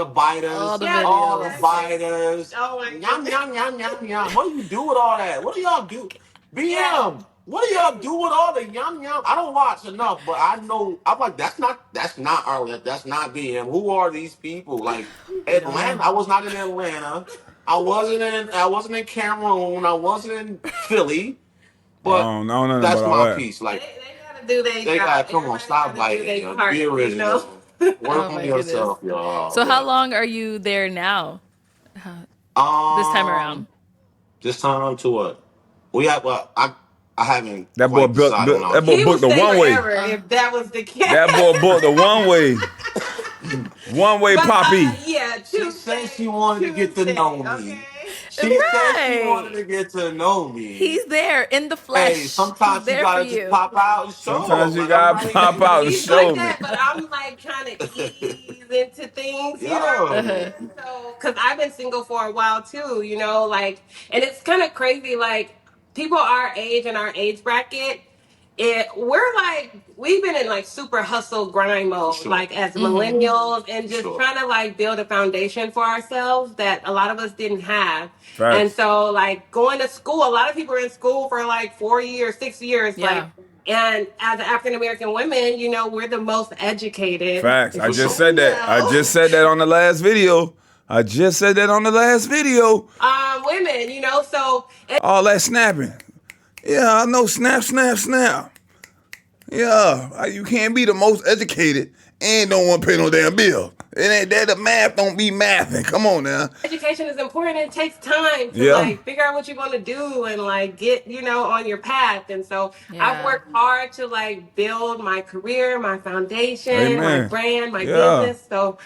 biters, the Yes, all the videos. that shit. biters. Oh my Yum goodness. yum yum yum yum. What do you do with all that? What do y'all do? Yes. BM. What do y'all do with all the yum yum? I don't watch enough, but I know. I'm like, that's not Arlette. That's not BM. Who are these people? Like We don't know. Atlanta. I was not in Atlanta. I wasn't in Cameroon. I wasn't in Philly. But Oh, no, nothing that's about all my that. piece. Like They gotta do their they job. got. Come on, Everybody stop gotta do biting. their Yo. Be part, you know. original. Work Oh on my goodness. yourself, y'all. So how But long are you there now? This time around? um, this time to what? We have. Well, I haven't That boy quite built, decided on built our that boy He will booked the stay one way. forever if that was the case. That boy booked the one way. One way, But Poppy. yeah, She Tuesday, said she wanted to get to know me. okay? She said she wanted Right. to get to know me. He's there in the Hey, flesh. He's sometimes you there for gotta just you. pop out and show Sometimes 'em. you Like I'm gotta like, pop out and He's like show me. that, but I'm like trying to ease into things, you know what I yo, Uh-huh. mean? So, because I've been single for a while too, you know, like, and it's kind of crazy, like, people our age and our age bracket, we're like, we've been in like super hustle grind for mode, sure, like as Mm-hmm. millennials, and for just sure. trying to like build a foundation for ourselves that a lot of us didn't have. And Facts. so, like, going to school, a lot of people are in school for like 4 years, 6 years, like, Yeah. and as African American women, you know, we're the most educated, Facts. I For just sure. said you that. I know, just said that on the last video. I just said that on the last video. women, you know, so All that snapping. Yeah, I know. Snap, snap, snap. Yeah, you can't be the most educated and don't want to pay no damn bill. It ain't that the math don't be mathing. Come on now. education is important. It takes time to Yeah. like figure out what you want to do and like get, you know, on your path. And so I've Yeah. worked hard to like build my career, my foundation, my Amen. brand, my Yeah. business. So,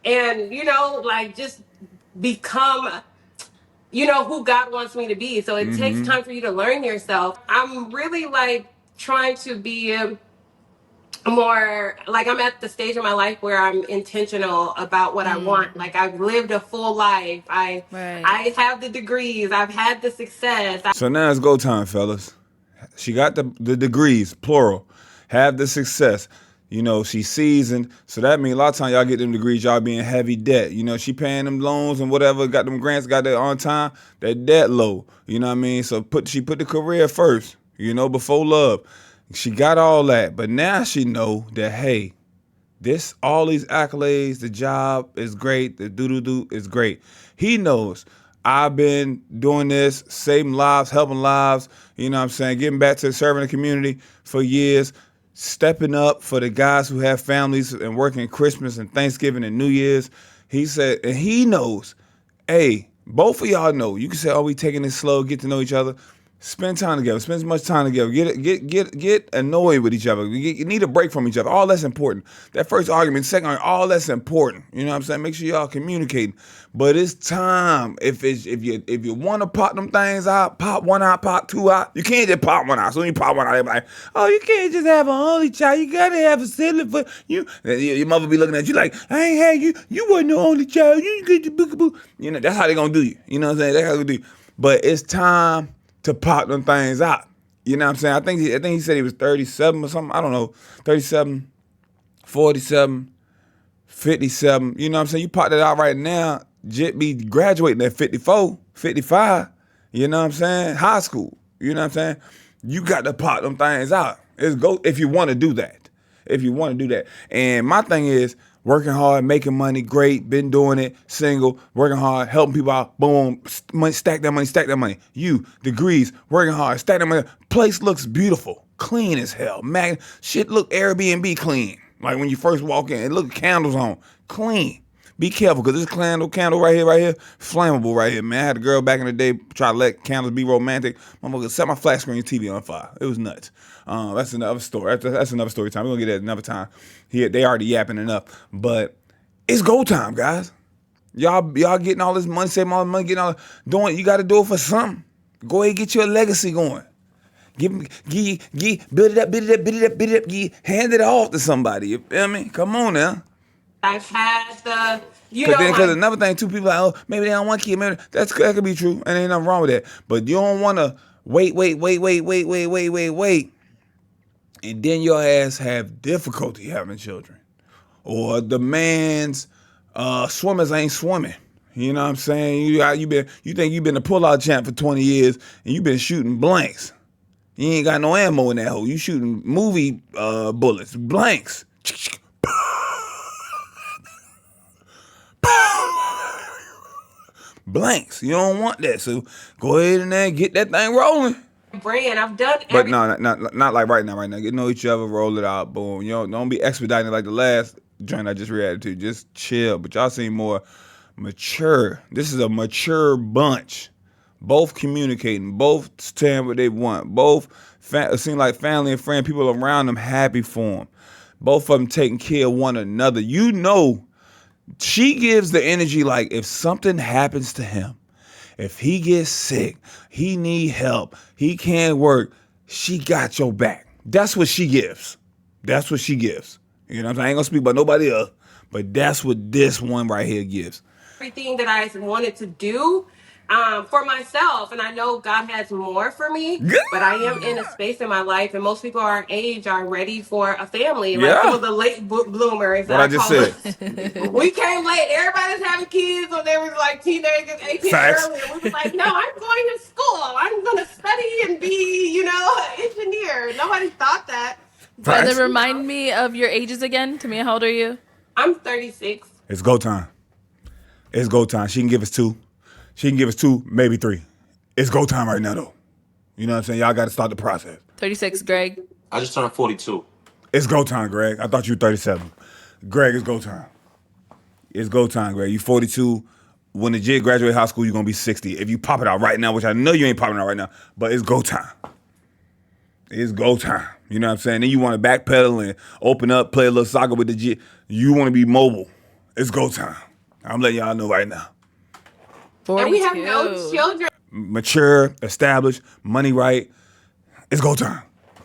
and, you know, like just become, you know, who God wants me to be. So it takes Mm-hmm. time for you to learn yourself. I'm really like trying to be more like, I'm at the stage of my life where I'm intentional about what I want. Like, I've lived a full life. I Right. I have the degrees. I've had the success. So now it's go time, fellas. She got the degrees, plural. Have the success. You know, she's seasoned. So that means a lot of times y'all get them degrees, y'all be in heavy debt. You know, she paying them loans and whatever, got them grants, got that on time, that debt low. You know what I mean? So she put the career first, you know, before love. She got all that. But now she know that, hey, this, all these accolades, the job is great, the doo-doo-doo is great. He knows I've been doing this, saving lives, helping lives, you know what I'm saying, getting back to serving the community for years, stepping up for the guys who have families and working Christmas and Thanksgiving and New Year's. He said, and he knows, hey, both of y'all know, you can say, oh, we taking this slow, get to know each other. Spend time together. Spend as much time together. Get annoyed with each other. You need a break from each other. All that's important. That first argument, second argument, all that's important. You know what I'm saying? Make sure y'all communicating. But it's time. If you want to pop them things out, pop one out, pop two out. You can't just pop one out. So when you pop one out, they be like, oh, you can't just have an only child. You gotta have a sibling for you. Your mother be looking at you like, I ain't had you. You wasn't the only child. You get the bookaboo. You know that's how they gonna do you. You know what I'm saying? That's how they gonna do you. But it's time to pop them things out. You know what I'm saying? I think he said he was 37 or something. I don't know. 37, 47, 57. You know what I'm saying? You pop that out right now, Jit be graduating at 54, 55. You know what I'm saying? High school. You know what I'm saying? You got to pop them things out. It's go if you want to do that. If you want to do that. And my thing is working hard, making money, great, been doing it, single, working hard, helping people out, boom, money, stack that money, stack that money. You, degrees, working hard, stack that money. Place looks beautiful, clean as hell. Shit look Airbnb clean. Like when you first walk in, it look candles on, clean. Be careful, because this candle right here, flammable right here, man. I had a girl back in the day try to let candles be romantic. Motherfucker set my flat screen TV on fire. It was nuts. That's another story. That's another story time. We're going to get that another time. They already yapping enough. But it's go time, guys. Y'all getting all this money, saving all this money, doing. You got to do it for something. Go ahead and get your legacy going. Build it up, hand it off to somebody. You feel me? Come on now. I've had the, Because another thing too, people are like, oh, maybe they don't want kids. Maybe that could be true, and ain't nothing wrong with that. But you don't want to wait, and then your ass have difficulty having children, or the man's swimmers ain't swimming. You know what I'm saying? You think you've been a pull-out champ for 20 years, and you've been shooting blanks. You ain't got no ammo in that hole. You shooting movie bullets, blanks. Blanks. You don't want that. So go ahead and then get that thing rolling. brand. I've done But no, not like right now. Get to know each other, roll it out, boom. You know, don't be expediting like the last joint I just reacted to. Just chill. But y'all seem more mature. This is a mature bunch. Both communicating, both saying what they want, both seem like family and friend, people around them happy for them. Both of them taking care of one another. You know, she gives the energy like if something happens to him, if he gets sick, he need help, he can't work, she got your back. That's what she gives. That's what she gives. You know what I'm saying? I ain't gonna speak about nobody else, but that's what this one right here gives. Everything that I wanted to do for myself, and I know God has more for me, but I am in a space in my life, and most people our age are ready for a family. Like some of the late bloomers, what I just said. We came late. Everybody's having kids when they were like teenagers, 18 early, and we was like, no, I'm going to school. I'm going to study and be, an engineer. Nobody thought that. And then remind me of your ages again. Tamia, how old are you? I'm 36. It's go time. It's go time. She can give us 2. She can give us 2, maybe 3. It's go time right now, though. You know what I'm saying? Y'all got to start the process. 36, Greg. I just turned 42. It's go time, Greg. I thought you were 37. Greg, it's go time. It's go time, Greg. You 42. When the jit graduate high school, you're going to be 60. If you pop it out right now, which I know you ain't popping out right now, but it's go time. It's go time. You know what I'm saying? Then you want to backpedal and open up, play a little soccer with the jit. You want to be mobile. It's go time. I'm letting y'all know right now. 42. And we have no children. Mature, established, money right. It's go time.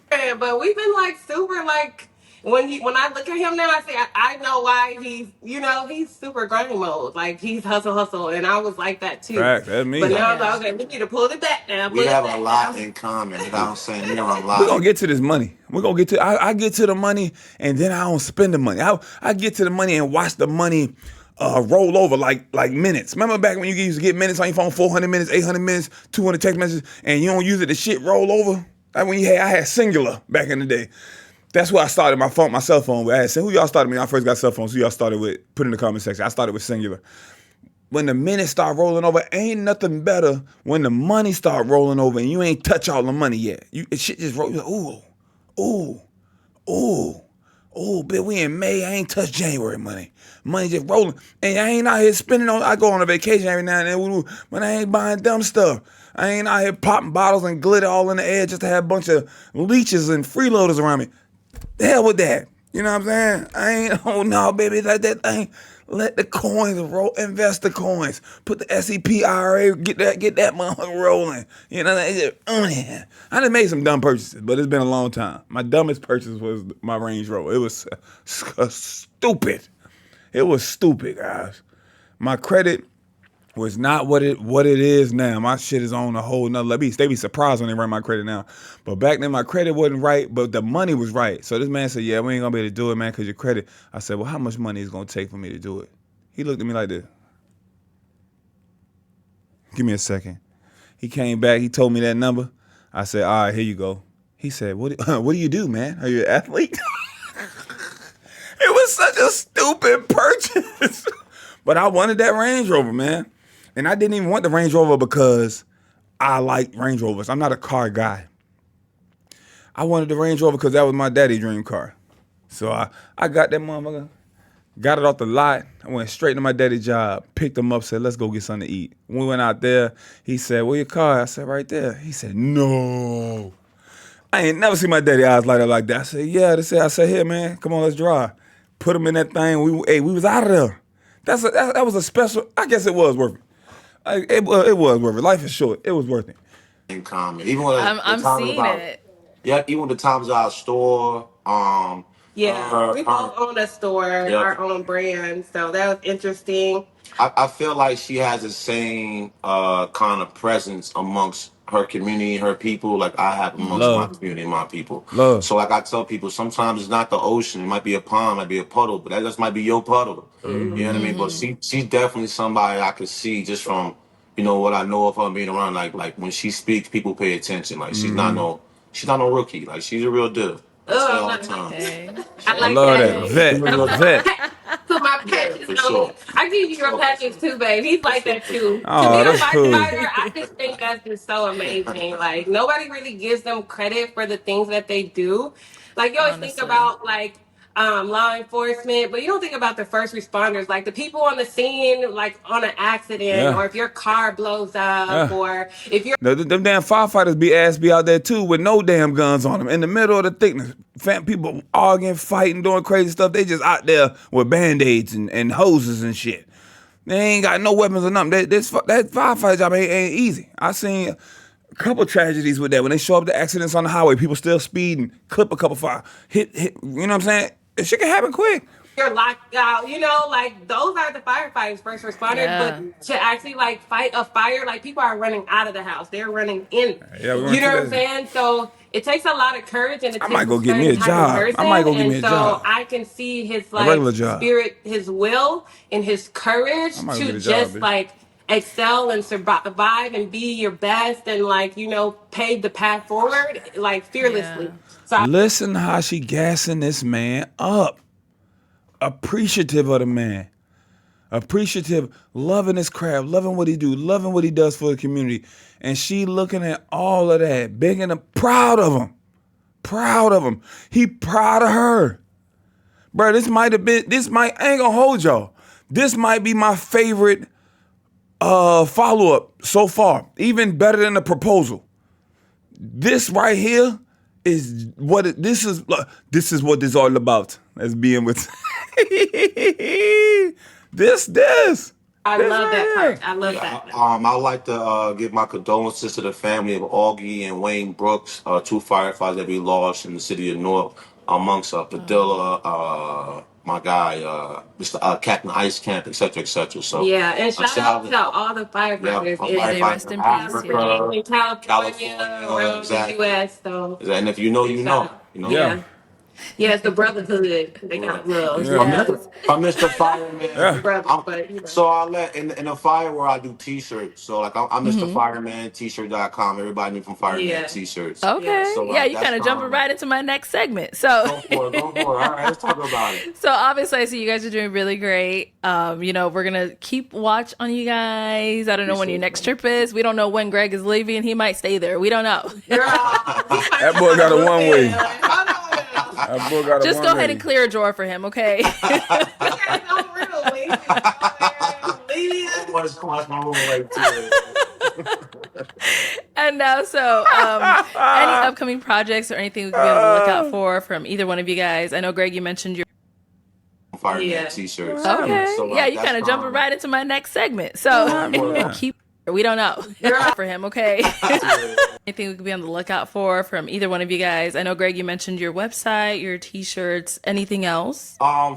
But we've been like super like when I look at him now, I say I know why he's super grind mode. Like he's hustle, and I was like that too. Fact, that's me. But now I'm like, okay, we need to pull it back now. We have a lot in common. You know what I'm saying? We have a lot. We're going to get to this money. We're going to get to I get to the money, and then I don't spend the money. I get to the money and watch the money roll over like minutes. Remember back when you used to get minutes on your phone, 400 minutes, 800 minutes, 200 text messages, and you don't use it, the shit roll over? Like when I had Singular back in the day. That's where I started my cell phone with. I said, who y'all started when I first got cell phones? Who y'all started with? Put in the comment section. I started with Singular. When the minutes start rolling over, ain't nothing better when the money start rolling over and you ain't touch all the money yet. Shit just roll. Bitch, we in May. I ain't touched January money. Money just rolling. And I ain't out here spending on, I go on a vacation every now and then, but I ain't buying dumb stuff. I ain't out here popping bottles and glitter all in the air just to have a bunch of leeches and freeloaders around me. The hell with that. You know what I'm saying? I ain't, oh no, baby, let that thing, let the coins roll, invest the coins. Put the SEP IRA, get that money rolling. You know, I done made some dumb purchases, but it's been a long time. My dumbest purchase was my Range Rover. It was stupid. It was stupid, guys. My credit was not what it is now. My shit is on a whole nother level. They be surprised when they run my credit now. But back then my credit wasn't right, but the money was right. So this man said, yeah, we ain't gonna be able to do it, man, because your credit. I said, well, how much money is it gonna take for me to do it? He looked at me like this. Give me a second. He came back, he told me that number. I said, all right, here you go. He said, what do you do, man? Are you an athlete? It was such a stupid purchase. But I wanted that Range Rover, man. And I didn't even want the Range Rover because I like Range Rovers. I'm not a car guy. I wanted the Range Rover because that was my daddy's dream car. So I got that motherfucker, Got it off the lot. I went straight to my daddy's job. Picked him up. Said, "Let's go get something to eat." When we went out there, he said, "Where your car?" I said, "Right there." He said, "No." I ain't never seen my daddy eyes light up like that. I said, "Yeah." I said, "Here, man, come on, let's drive." Put him in that thing. We was out of there. That was a special. I guess it was worth it. It was worth it. Life is short. It was worth it. In common. Even when the I'm times seeing about it. yeah, even the times at our store, Yeah, we both own a store, yeah. our own brand, so that was interesting. I feel like she has the same kind of presence amongst her community and her people like I have amongst my Love, community and my people. love. So like I tell people, sometimes it's not the ocean, it might be a pond, it might be a puddle, but that just might be your puddle. You know what I mean? But she's definitely somebody I could see just from, what I know of her being around. Like when she speaks, people pay attention. Like she's not no rookie. Like she's a real deal. I say Oh, all I'm the not. time. Okay. I I like love that. that Okay. She's a vet. real deal. Vet. Put my Yeah, patches for on sure. it. I give you your patches too, babe. He's like that too. To be Oh, a that's cool. firefighter, I just think that's just so amazing. Like nobody really gives them credit for the things that they do. Like you always think Honestly. about like law enforcement, but you don't think about the first responders, like the people on the scene, like on an accident, Yeah, or if your car blows up, yeah. or if you're Them damn firefighters be out there too with no damn guns on them in the middle of the thickness. Fam, people arguing, fighting, doing crazy stuff. They just out there with band-aids and hoses and shit. They ain't got no weapons or nothing. That firefighter job ain't easy. I seen a couple tragedies with that. When they show up to accidents on the highway, people still speeding, clip a couple fire, hit, you know what I'm saying? It shit can happen quick. locked out, like those are the firefighters, first responders. But Yeah. to actually like fight a fire, like people are running out of the house, they're running in. Yeah, we You went to know what I'm that. saying? So it takes a lot of courage and it I takes might a go get me certain a type of job. I person. might go get And me a so job. I can see his A like regular job. spirit, his will, and his I courage might go to get a job, just bitch. like excel and survive and be your best and like pave the path forward like fearlessly. Yeah. So Listen how she gassing this man up. Appreciative of the man. Appreciative, loving his craft, loving what he do, loving what he does for the community. And she looking at all of that, big and proud of him. Proud of him. He proud of her. Bro, I ain't gonna hold y'all. This might be my favorite follow-up so far. Even better than the proposal. This right here is this is what this all about. As being with this I love that right part. I love Yeah, that. I'd like to give my condolences to the family of Augie and Wayne Brooks, two firefighters that we lost in the city of Newark, amongst Oh. Padilla, my guy, Mr. Captain Ice Camp, etc., etc. So, Yeah, and shout out to shout all the yeah, firefighters from May in they firefighters rest from in peace. Yeah. Africa, California, California, around the exactly. U.S. So, And if you know, you shout know, out. yeah Yeah, yeah, it's the brotherhood. They got love. yeah Yeah, If I missed the fireman, the yeah. brothers, I'm but so I let in the fire where I do t-shirts. So like I'm Mr. Mm-hmm. Fireman T-shirt.com. Everybody knew from Fireman yeah, t-shirts. yeah. Okay. So Yeah, like you that's kind of jumping right into my next segment. So go for it, go for it. All right, let's talk about it. so obviously I see you guys are doing really great. We're gonna keep watch on you guys. I don't know when your Appreciate next it. trip is. We don't know when Greg is leaving. He might stay there. We don't know. Girl, That boy got a one way. hold on now. That boy got a Just one go ahead and way. clear a drawer for him, okay? You guys don't really leave it. What's my room right too? And now, so any upcoming projects or anything we could be on the lookout for from either one of you guys? I know, Greg, you mentioned your. Fireman Yeah. t-shirts. Okay. So Yeah, like, you that's kind of jumping fine. right into my next segment. So Yeah. keep. We don't know Girl. for him, okay? Anything we could be on the lookout for from either one of you guys? I know, Greg, you mentioned your website, your t-shirts, anything else? Like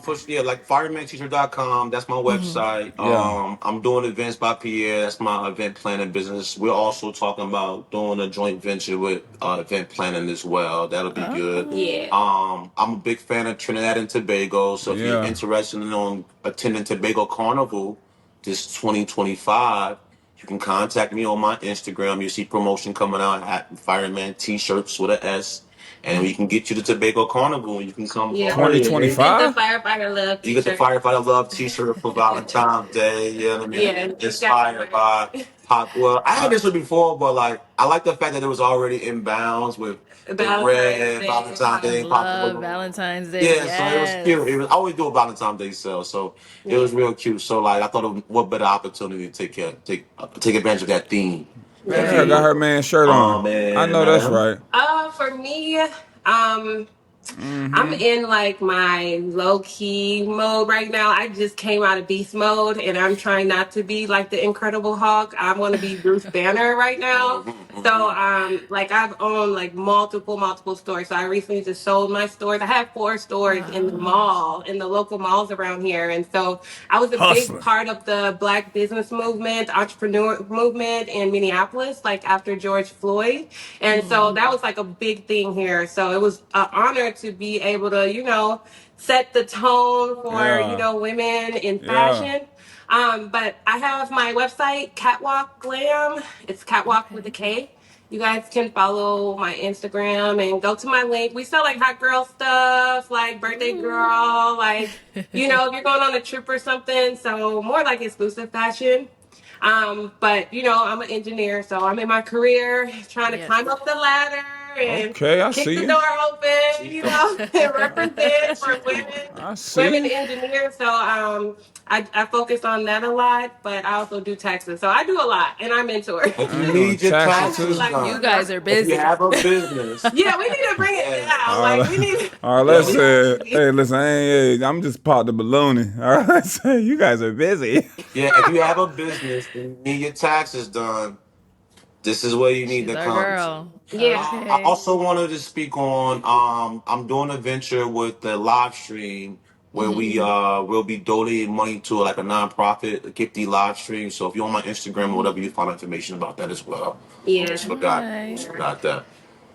firemanteacher.com, that's my website. Yeah. I'm doing events by Pierre, that's my event planning business. We're also talking about doing a joint venture with event planning as well. That'll be good. Oh. Yeah. I'm a big fan of Trinidad and Tobago, so if you're Yeah. interested in attending Tobago Carnival this 2025, you can contact me on my Instagram. You see promotion coming out at Fireman T-shirts with an S. and we can get you the Tobago Carnival, and you can come Yeah, party. you get the 2025? firefighter love You get the t-shirt. Firefighter Love T-shirt for Valentine's Day. You know what I mean? Yeah, you Inspired by got pop. Well, I had I, this one before, but like I like the fact that it was already in bounds with the Valentine's red Day. Valentine's I Day pop. love Valentine's Day. Yeah, so it was cute. Yes. It was I always do a Valentine's Day sale, so it Yeah, was real cute. So like I thought, what better opportunity to take advantage of that theme, if yeah, you yeah. got her will. man shirt on. I And know that's right. For me, I'm in like my low key mode right now. I just came out of beast mode and I'm trying not to be like the Incredible Hulk. I want to be Bruce Banner right now. So like I've owned like multiple stores. So I recently just sold my stores. I have 4 stores in the Wow. mall, in the local malls around here. And so I was a big Hustling. part of the Black business movement, entrepreneur movement in Minneapolis, like after George Floyd. And so that was like a big thing here. So it was an honor to be able to, set the tone for, Yeah, women in yeah. fashion. But I have my website, Catwalk Glam. It's Catwalk with a Okay. K. You guys can follow my Instagram and go to my link. We sell like hot girl stuff, like birthday Ooh. girl, like, if you're going on a trip or something. So more like exclusive fashion. But I'm an engineer, so I'm in my career trying to Yes. climb up the ladder and Okay, I kick see the you. door open, and represent for I see women you. engineers. So I focus on that a lot, but I also do taxes. So I do a lot, and I mentor. If I you ain't doing need your taxes Actually, too. taxes like You done, guys are if you busy. have a business, yeah, we need to bring it yeah, down. All Like right, we need. all right. yeah, Let's We we, say, need. hey, listen, I ain't. Hey, I'm just part of the baloney. All right, let's say you guys are busy. yeah, if you have a business and you need your taxes done, this is where you need She's to our come to. girl. Yeah. I Okay. also wanted to speak on I'm doing a venture with the live stream where we will be donating money to like a nonprofit, a gifty live stream. So if you're on my Instagram or whatever, you find information about that as well. Yeah. Nice. Almost forgot that.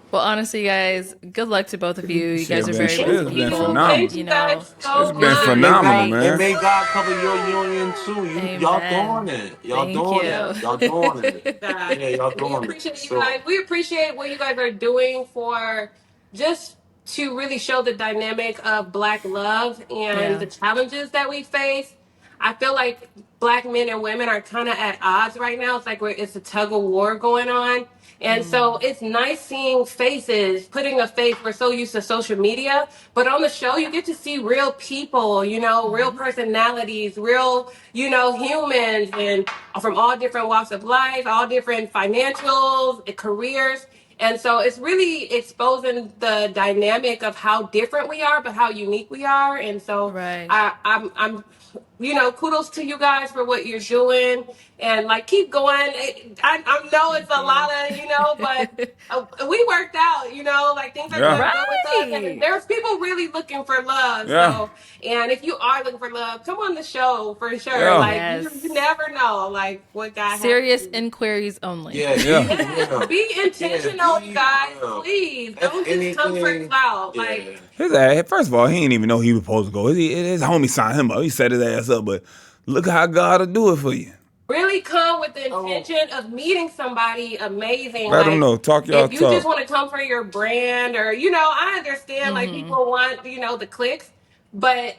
Well, honestly, guys, good luck to both of you. You guys Shit are been very Thank busy it's been you. people. Thank phenomenal. you guys It's so been much. phenomenal, And man. may God cover your union too. Y'all doing Amen. it. Y'all Thank doing you. Yeah. it. Y'all doing it. God. Yeah, y'all We doing it for appreciate you sure. guys. We appreciate what you guys are doing for just to really show the dynamic of Black love and Yeah. the challenges that we face. I feel like Black men and women are kind of at odds right now. It's like it's a tug of war going on. And so it's nice seeing faces, putting a face. We're so used to social media, but on the show, you get to see real people, real personalities, real, humans, and from all different walks of life, all different financials, careers. And so it's really exposing the dynamic of how different we are, but how unique we are. And so Right. I'm kudos to you guys for what you're doing, and like keep going. I know it's Thank a lot you. of but we worked out. Like things are Yeah, going good with us, and Right. there's people really looking for love. yeah, So, and if you are looking for love, come on the show for sure. yeah, Like you Yes. never know, like what God has for Serious you. inquiries only. Yeah, be yeah. Yes, real. be Yeah, intentional, you be guys. real. Please If don't just come for anything, clout. Like yeah. His ass, first of all, he didn't even know he was supposed to go. His homie signed him up. He set his ass up, but look how God will do it for you. really come with the Oh, intention of meeting somebody amazing. Let him Like, know. Talk y'all if you just talk. want to come for your brand, or, I understand, like, people want, the clicks, but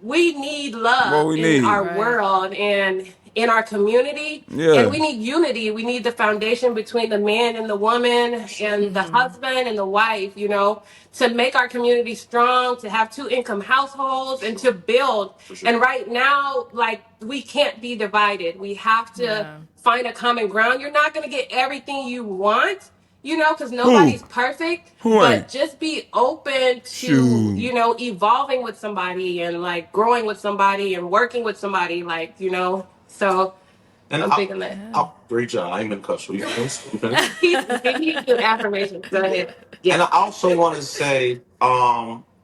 we need What love we in need. our Right. world and in our community. And Yeah. we need unity. We need the foundation between the man and the woman and the husband and the wife, to make our community strong, to have two income households and to build. sure. And right now, like, we can't be divided. We have to Yeah. find a common ground. You're not going to get everything you want, because Who? nobody's perfect, Who ain't? but just be open to, Shoot. evolving with somebody and like growing with somebody and working with somebody, like, so And I'm I, thinking that. Yeah. I, great job. I ain't been cut. So you finish? He's doing affirmations. Go ahead. And I Yeah. also want to say,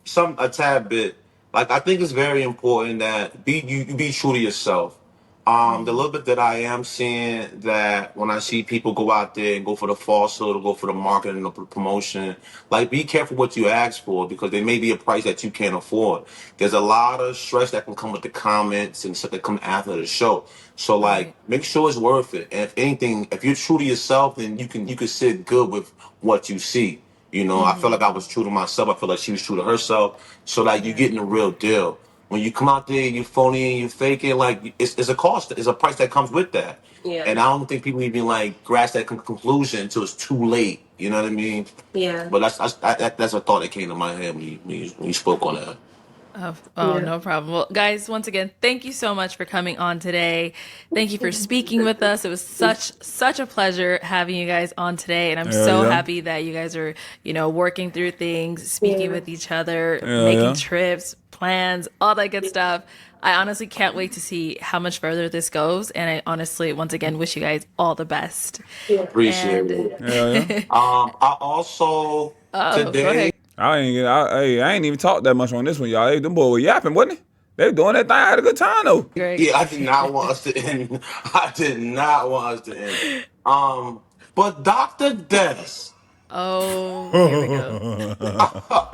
some a tad bit. Like I think it's very important that you be true to yourself. The little bit that I am seeing that when I see people go out there and go for the falsehood or go for the marketing or the promotion, like be careful what you ask for because there may be a price that you can't afford. There's a lot of stress that can come with the comments and stuff that come after the show. So like Right. make sure it's worth it. And if anything, if you're true to yourself, then you can sit good with what you see. You know, I felt like I was true to myself. I feel like she was true to herself. So like you're Yeah. getting the real deal. When you come out there, you're phony and you're faking. Like it's a cost. It's a price that comes with that. Yeah. And I don't think people even like grasp that conclusion until it's too late. You know what I mean? Yeah. But that's a thought that came to my head when you spoke on that. Oh, no problem. Well, guys, once again, thank you so much for coming on today. Thank you for speaking with us. It was such a pleasure having you guys on today, and I'm Hell so yeah. happy that you guys are, working through things, speaking with each other, Hell making yeah. trips, plans, all that good stuff. I honestly can't wait to see how much further this goes, and I honestly, once again, wish you guys all the best. Appreciate And it. Hell yeah. I also oh, go today. ahead. I ain't even talked that much on this one, y'all. Hey, them boys were yapping, wasn't it? They were doing that thing. I had a good time though. Greg. Yeah, I did not want us to end. I did not want us to end. But Dr. Dennis, Oh, here we go.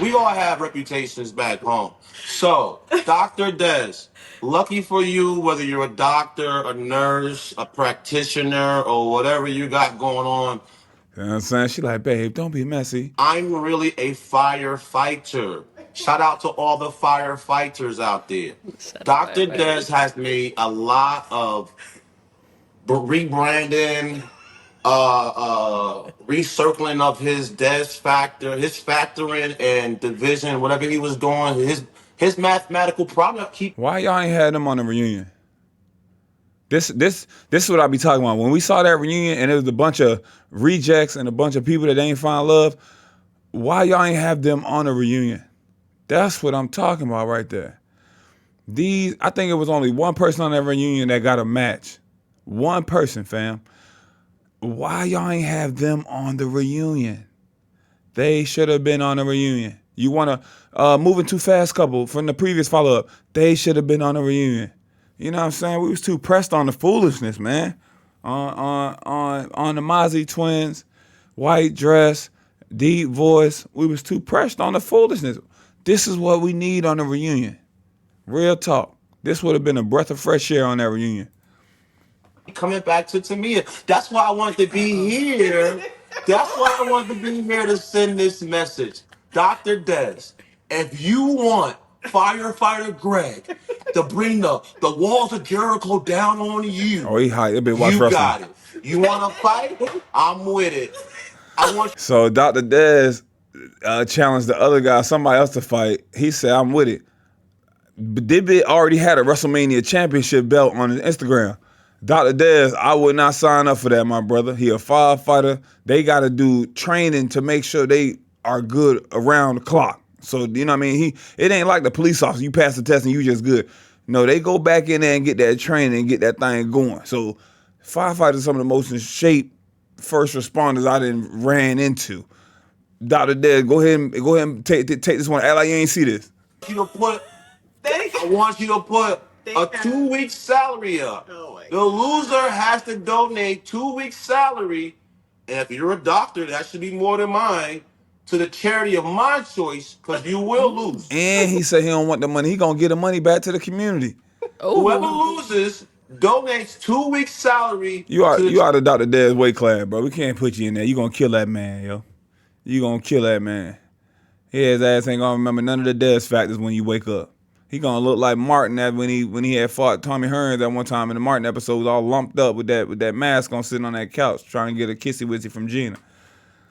we all have reputations back home. So, Dr. Des, lucky for you, whether you're a doctor, a nurse, a practitioner, or whatever you got going on, You know what I'm saying? She like, babe, don't be messy. I'm really a firefighter. Shout out to all the firefighters out there. Shut up, Dr. firefighter. Des has made a lot of rebranding, recircling of his Des factor, his factoring and division, whatever he was doing, his mathematical problem keep Why y'all ain't had them on the reunion? This is what I be talking about. When we saw that reunion and it was a bunch of rejects and a bunch of people that ain't find love, why y'all ain't have them on the reunion? That's what I'm talking about right there. I think it was only one person on that reunion that got a match. One person, fam. Why y'all ain't have them on the reunion? They should have been on the reunion. You want to moving too fast couple from the previous follow up. They should have been on the reunion. You know what I'm saying? We was too pressed on the foolishness, man. On the Mozzie twins, white dress, deep voice. We was too pressed on the foolishness. This is what we need on the reunion. Real talk. This would have been a breath of fresh air on that reunion. coming back to Tamia. That's why I wanted to be here. That's why I wanted to be here to send this message. Dr. Des, if you want firefighter Greg to bring the walls of Jericho down on you, Oh, he hot. They been watch you wrestling. got it. You want to fight? I'm with it. I want So Dr. Dez challenged the other guy, somebody else to fight. He said, I'm with it. But Dibby already had a WrestleMania championship belt on his Instagram. Dr. Dez, I would not sign up for that, my brother. He a firefighter. They got to do training to make sure they are good around the clock. So, you know what I mean? It ain't like the police officer. You pass the test and you just good. No, they go back in there and get that training and get that thing going. So firefighters are some of the most in shape first responders I done ran into. Dr. Dez, go ahead and take this one. Act like you ain't see this. you to put I want you to put a 2 week salary up. The loser has to donate 2 weeks salary, and if you're a doctor, that should be more than mine, to the charity of my choice, because you will lose. And he said he don't want the money. He gonna get the money back to the community. Whoever Oh, loses donates 2 weeks salary You to are the you are the Dr. Dez weight class, bro. We can't put you in there. You gonna kill that man, yo. You gonna kill that man. His ass ain't gonna remember none of the Dez factors when you wake up. He gonna look like Martin that when he had fought Tommy Hearns that one time in the Martin episode, was all lumped up with that mask on, sitting on that couch trying to get a kissy witsy from Gina.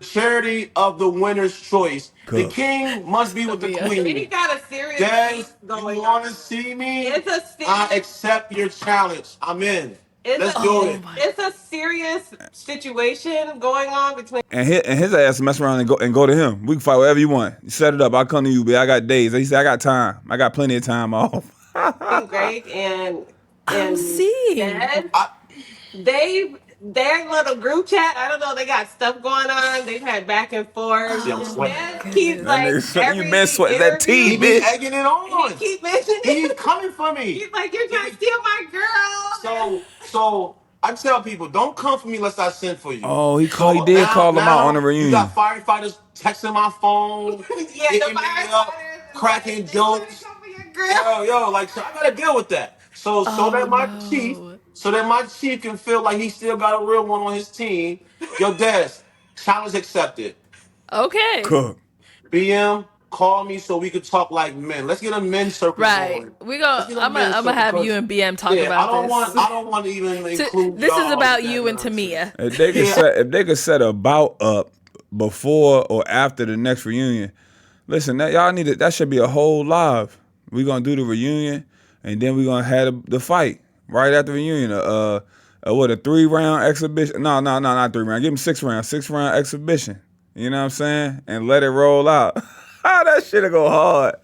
charity of the winner's choice. The Cool. king must be with the Tamia. queen. He got a serious Des, beef you going want to on. see me? It's a I serious, accept your challenge. I'm in. Let's do Oh it. my. it's a serious situation going on between And his ass mess around and go to him. We can fight whatever you want. You set it up. I'll come to you, but I got days. He said I got time. I got plenty of time off. Greg I'm and seeing. Dad. I, Their little group chat. I don't know. They got stuff going on. They've had back and forth. see, I'm Oh my sweating. Dad keeps goodness. That like nigga, you every been sweating that tea, He interview. be bitch. egging it on. He keep mentioning. He's coming for me. He's like, you're trying to steal my girl. So I tell people, don't come for me unless I send for you. Oh, he So did call him out on the now you reunion. got firefighters texting my phone, Yeah, hitting the me up, firefighters cracking they wanna jokes. come for your girl. Yo, like so I gotta deal with that. So Oh chief, no. so that my chief can feel like he still got a real one on his team. Yo, Des, Challenge accepted. Okay. Cook. BM, call me so we could talk like men. Let's get a men's circle Right. going. We go. Let's get a men's I'm gonna circle have you because and BM talk yeah, about this. I don't want to even include This is y'all with about that you and nonsense. Tamia. Yeah, If they could set a bout up before or after the next reunion, listen, that y'all need it. That should be a whole live. We gonna do the reunion, and then we gonna have the fight right after the reunion. What, a 3 round exhibition? No, not 3 round. Give them 6 rounds. 6 round exhibition. You know what I'm saying? And let it roll out. That shit'll go hard.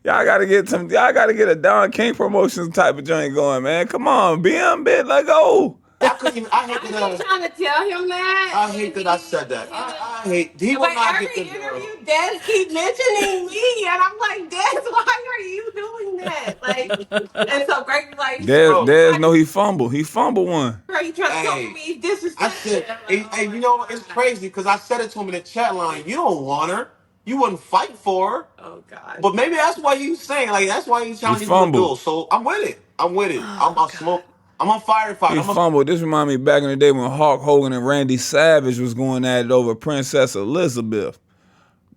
Y'all gotta get some. Y'all gotta get a Don King Promotions type of joint going, man. Come on, BM bit, let go. I couldn't even. I hate I that. keep trying to tell him that. I hate that I said that. I hate. He will But not get every the girl. interview, Des keep mentioning me, and I'm like, Des, why are you doing that? Like, and so Greg was like, Bro, There's no he fumbled. He fumbled one. are you trying to tell hey, me he's I disrespectful? said, hey, you know, it's crazy because I said it to him in the chat line. You don't want her. You wouldn't fight for her. Oh God. But maybe that's why you saying like that's why you He challenging me to a fumbled. duel. So I'm with it. I'm with it. Oh I'm God. smoke. I'm on firefight. He fumbled. This remind me back in the day when Hulk Hogan and Randy Savage was going at it over Princess Elizabeth.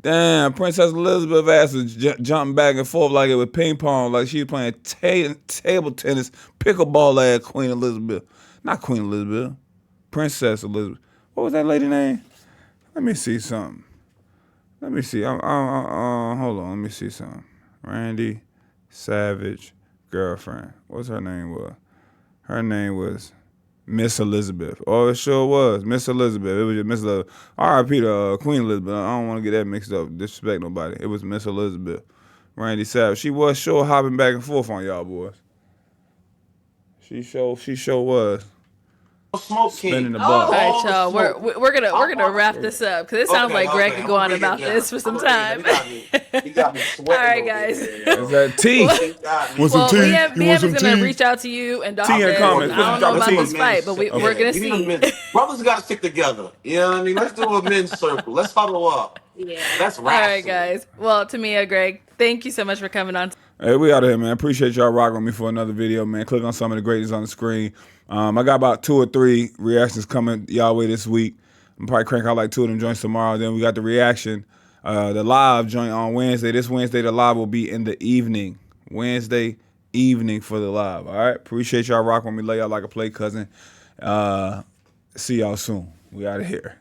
Damn, Princess Elizabeth ass was jumping back and forth like it was ping pong, like she was playing table tennis, pickleball ass Queen Elizabeth. Not Queen Elizabeth, Princess Elizabeth. What was that lady name? Let me see something. Let me see. Hold on. Let me see something. Randy Savage girlfriend. What's her name was? Her name was Miss Elizabeth. Oh, it sure was. Miss Elizabeth. It was just Miss Elizabeth. R.I.P. to Queen Elizabeth. I don't want to get that mixed up. Disrespect nobody. It was Miss Elizabeth. Randy Savage. She was sure hopping back and forth on y'all boys. She sure was. Smoke Spinning King. the All block. right, All the y'all. smoke. We're gonna wrap this up because it sounds like Greg Okay. could I'm go gonna on break it about down. this for some I'm gonna time. break it down. He got me All sweating right, over guys. here, yo. Is that T? He got me. Want some Well, tea? BM, You want BM is some gonna tea? reach out to you and T Dr. in the Des, comments. and Put I some don't know drop a about T. this fight, but we're gonna We need a see. men's. Brothers got to stick together. You know what I mean? Let's do a men's circle. Let's huddle up. Yeah. Let's All right, wrestle. guys. Well, Tamia, Greg, thank you so much for coming on. Hey, we out of here, man. Appreciate y'all rocking with me for another video, man. Click on some of the greatest on the screen. I got about 2 or 3 reactions coming y'all way this week. I'm probably crank out like 2 of them joints tomorrow. Then we got the reaction, the live joint on Wednesday. This Wednesday, the live will be in the evening. Wednesday evening for the live. All right. Appreciate y'all rocking with me. Lay out like a play cousin. See y'all soon. We out of here.